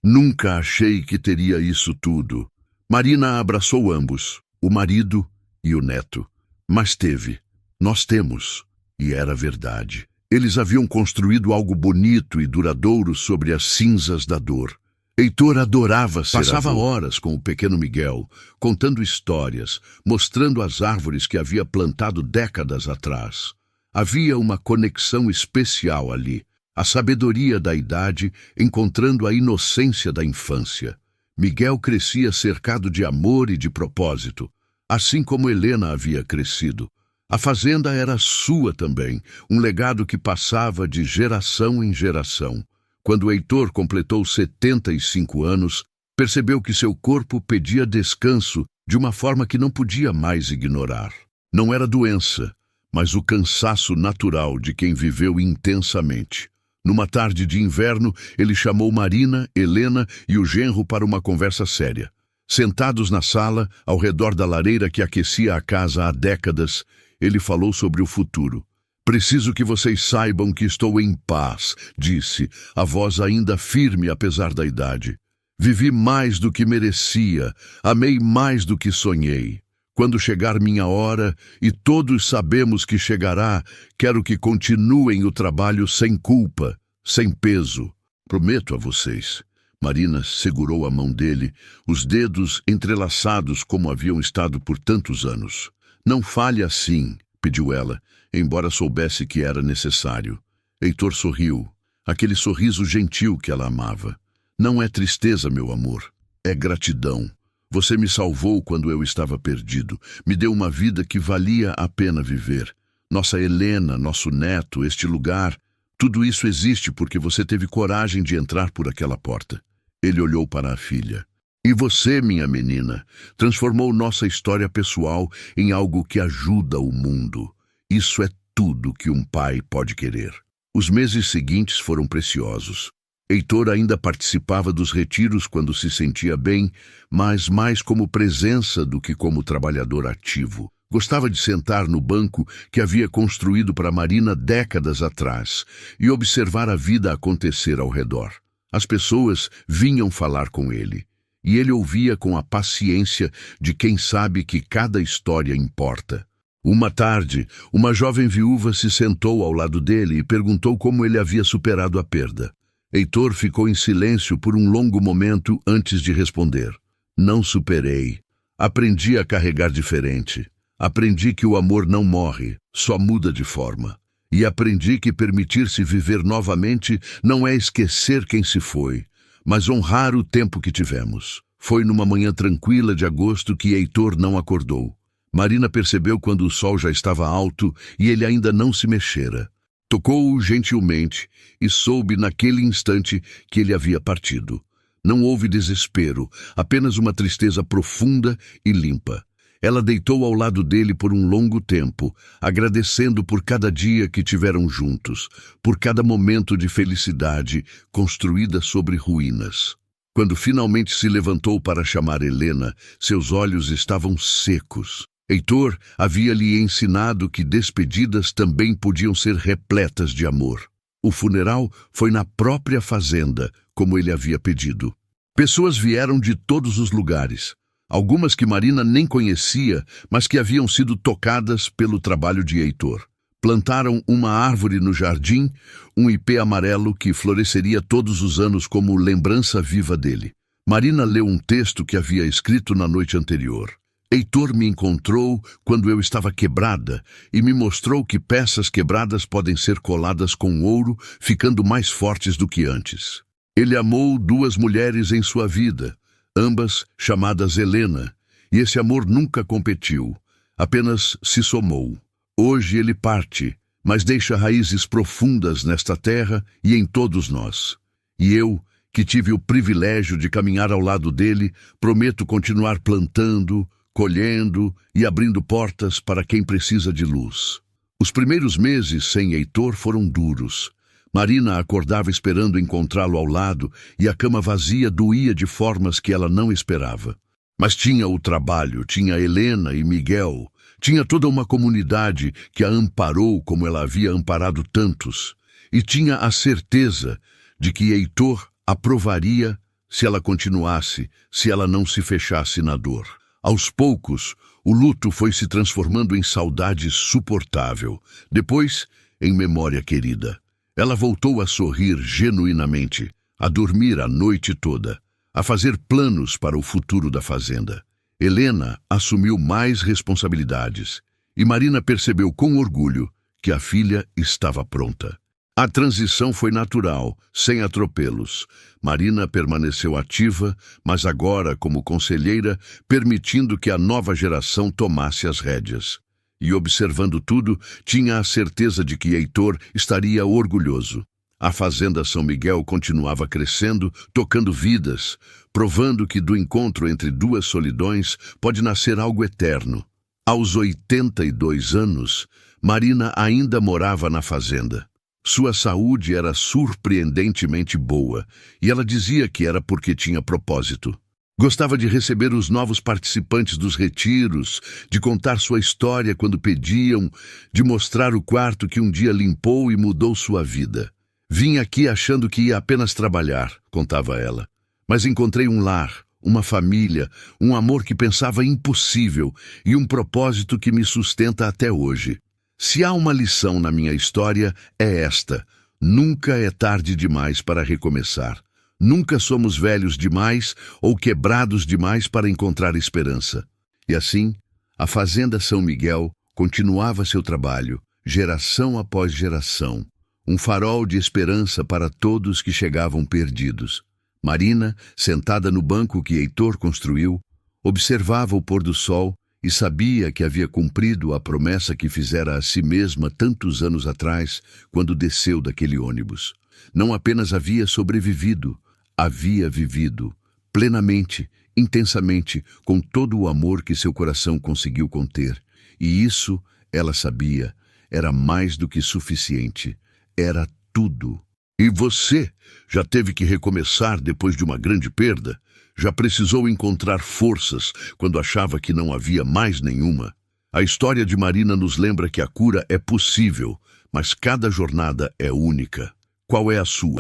Nunca achei que teria isso tudo. Marina abraçou ambos, o marido e o neto. Mas teve. Nós temos. E era verdade. Eles haviam construído algo bonito e duradouro sobre as cinzas da dor. Heitor adorava ser Passava horas com o pequeno Miguel, contando histórias, mostrando as árvores que havia plantado décadas atrás. Havia uma conexão especial ali, a sabedoria da idade encontrando a inocência da infância. Miguel crescia cercado de amor e de propósito, assim como Helena havia crescido. A fazenda era sua também, um legado que passava de geração em geração. Quando Heitor completou 75 anos, percebeu que seu corpo pedia descanso de uma forma que não podia mais ignorar. Não era doença, mas o cansaço natural de quem viveu intensamente. Numa tarde de inverno, ele chamou Marina, Helena e o genro para uma conversa séria. Sentados na sala, ao redor da lareira que aquecia a casa há décadas, ele falou sobre o futuro. Preciso que vocês saibam que estou em paz, disse, a voz ainda firme apesar da idade. Vivi mais do que merecia, amei mais do que sonhei. Quando chegar minha hora, e todos sabemos que chegará, quero que continuem o trabalho sem culpa, sem peso. Prometo a vocês. Marina segurou a mão dele, os dedos entrelaçados como haviam estado por tantos anos. Não fale assim, pediu ela, embora soubesse que era necessário. Heitor sorriu, aquele sorriso gentil que ela amava. Não é tristeza, meu amor, é gratidão. Você me salvou quando eu estava perdido, me deu uma vida que valia a pena viver. Nossa Helena, nosso neto, este lugar, tudo isso existe porque você teve coragem de entrar por aquela porta. Ele olhou para a filha. E você, minha menina, transformou nossa história pessoal em algo que ajuda o mundo. Isso é tudo que um pai pode querer. Os meses seguintes foram preciosos. Heitor ainda participava dos retiros quando se sentia bem, mas mais como presença do que como trabalhador ativo. Gostava de sentar no banco que havia construído para Marina décadas atrás e observar a vida acontecer ao redor. As pessoas vinham falar com ele, e ele ouvia com a paciência de quem sabe que cada história importa. Uma tarde, uma jovem viúva se sentou ao lado dele e perguntou como ele havia superado a perda. Heitor ficou em silêncio por um longo momento antes de responder. Não superei. Aprendi a carregar diferente. Aprendi que o amor não morre, só muda de forma. E aprendi que permitir-se viver novamente não é esquecer quem se foi, mas honrar o tempo que tivemos. Foi numa manhã tranquila de agosto que Heitor não acordou. Marina percebeu quando o sol já estava alto e ele ainda não se mexera. Tocou-o gentilmente e soube naquele instante que ele havia partido. Não houve desespero, apenas uma tristeza profunda e limpa. Ela deitou ao lado dele por um longo tempo, agradecendo por cada dia que tiveram juntos, por cada momento de felicidade construída sobre ruínas. Quando finalmente se levantou para chamar Helena, seus olhos estavam secos. Heitor havia lhe ensinado que despedidas também podiam ser repletas de amor. O funeral foi na própria fazenda, como ele havia pedido. Pessoas vieram de todos os lugares. Algumas que Marina nem conhecia, mas que haviam sido tocadas pelo trabalho de Heitor. Plantaram uma árvore no jardim, um ipê amarelo que floresceria todos os anos como lembrança viva dele. Marina leu um texto que havia escrito na noite anterior. Heitor me encontrou quando eu estava quebrada e me mostrou que peças quebradas podem ser coladas com ouro, ficando mais fortes do que antes. Ele amou duas mulheres em sua vida, ambas chamadas Helena, e esse amor nunca competiu, apenas se somou. Hoje ele parte, mas deixa raízes profundas nesta terra e em todos nós. E eu, que tive o privilégio de caminhar ao lado dele, prometo continuar plantando, colhendo e abrindo portas para quem precisa de luz. Os primeiros meses sem Heitor foram duros, Marina acordava esperando encontrá-lo ao lado e a cama vazia doía de formas que ela não esperava. Mas tinha o trabalho, tinha Helena e Miguel, tinha toda uma comunidade que a amparou como ela havia amparado tantos, e tinha a certeza de que Heitor aprovaria se ela continuasse, se ela não se fechasse na dor. Aos poucos, o luto foi se transformando em saudade suportável, depois em memória querida. Ela voltou a sorrir genuinamente, a dormir a noite toda, a fazer planos para o futuro da fazenda. Helena assumiu mais responsabilidades e Marina percebeu com orgulho que a filha estava pronta. A transição foi natural, sem atropelos. Marina permaneceu ativa, mas agora como conselheira, permitindo que a nova geração tomasse as rédeas. E observando tudo, tinha a certeza de que Heitor estaria orgulhoso. A Fazenda São Miguel continuava crescendo, tocando vidas, provando que do encontro entre duas solidões pode nascer algo eterno. Aos 82 anos, Marina ainda morava na fazenda. Sua saúde era surpreendentemente boa, e ela dizia que era porque tinha propósito. Gostava de receber os novos participantes dos retiros, de contar sua história quando pediam, de mostrar o quarto que um dia limpou e mudou sua vida. Vim aqui achando que ia apenas trabalhar, contava ela. Mas encontrei um lar, uma família, um amor que pensava impossível e um propósito que me sustenta até hoje. Se há uma lição na minha história, é esta: nunca é tarde demais para recomeçar. Nunca somos velhos demais ou quebrados demais para encontrar esperança. E assim, a Fazenda São Miguel continuava seu trabalho, geração após geração, um farol de esperança para todos que chegavam perdidos. Marina, sentada no banco que Heitor construiu, observava o pôr do sol e sabia que havia cumprido a promessa que fizera a si mesma tantos anos atrás, quando desceu daquele ônibus. Não apenas havia sobrevivido, havia vivido, plenamente, intensamente, com todo o amor que seu coração conseguiu conter. E isso, ela sabia, era mais do que suficiente. Era tudo. E você já teve que recomeçar depois de uma grande perda? Já precisou encontrar forças quando achava que não havia mais nenhuma? A história de Marina nos lembra que a cura é possível, mas cada jornada é única. Qual é a sua?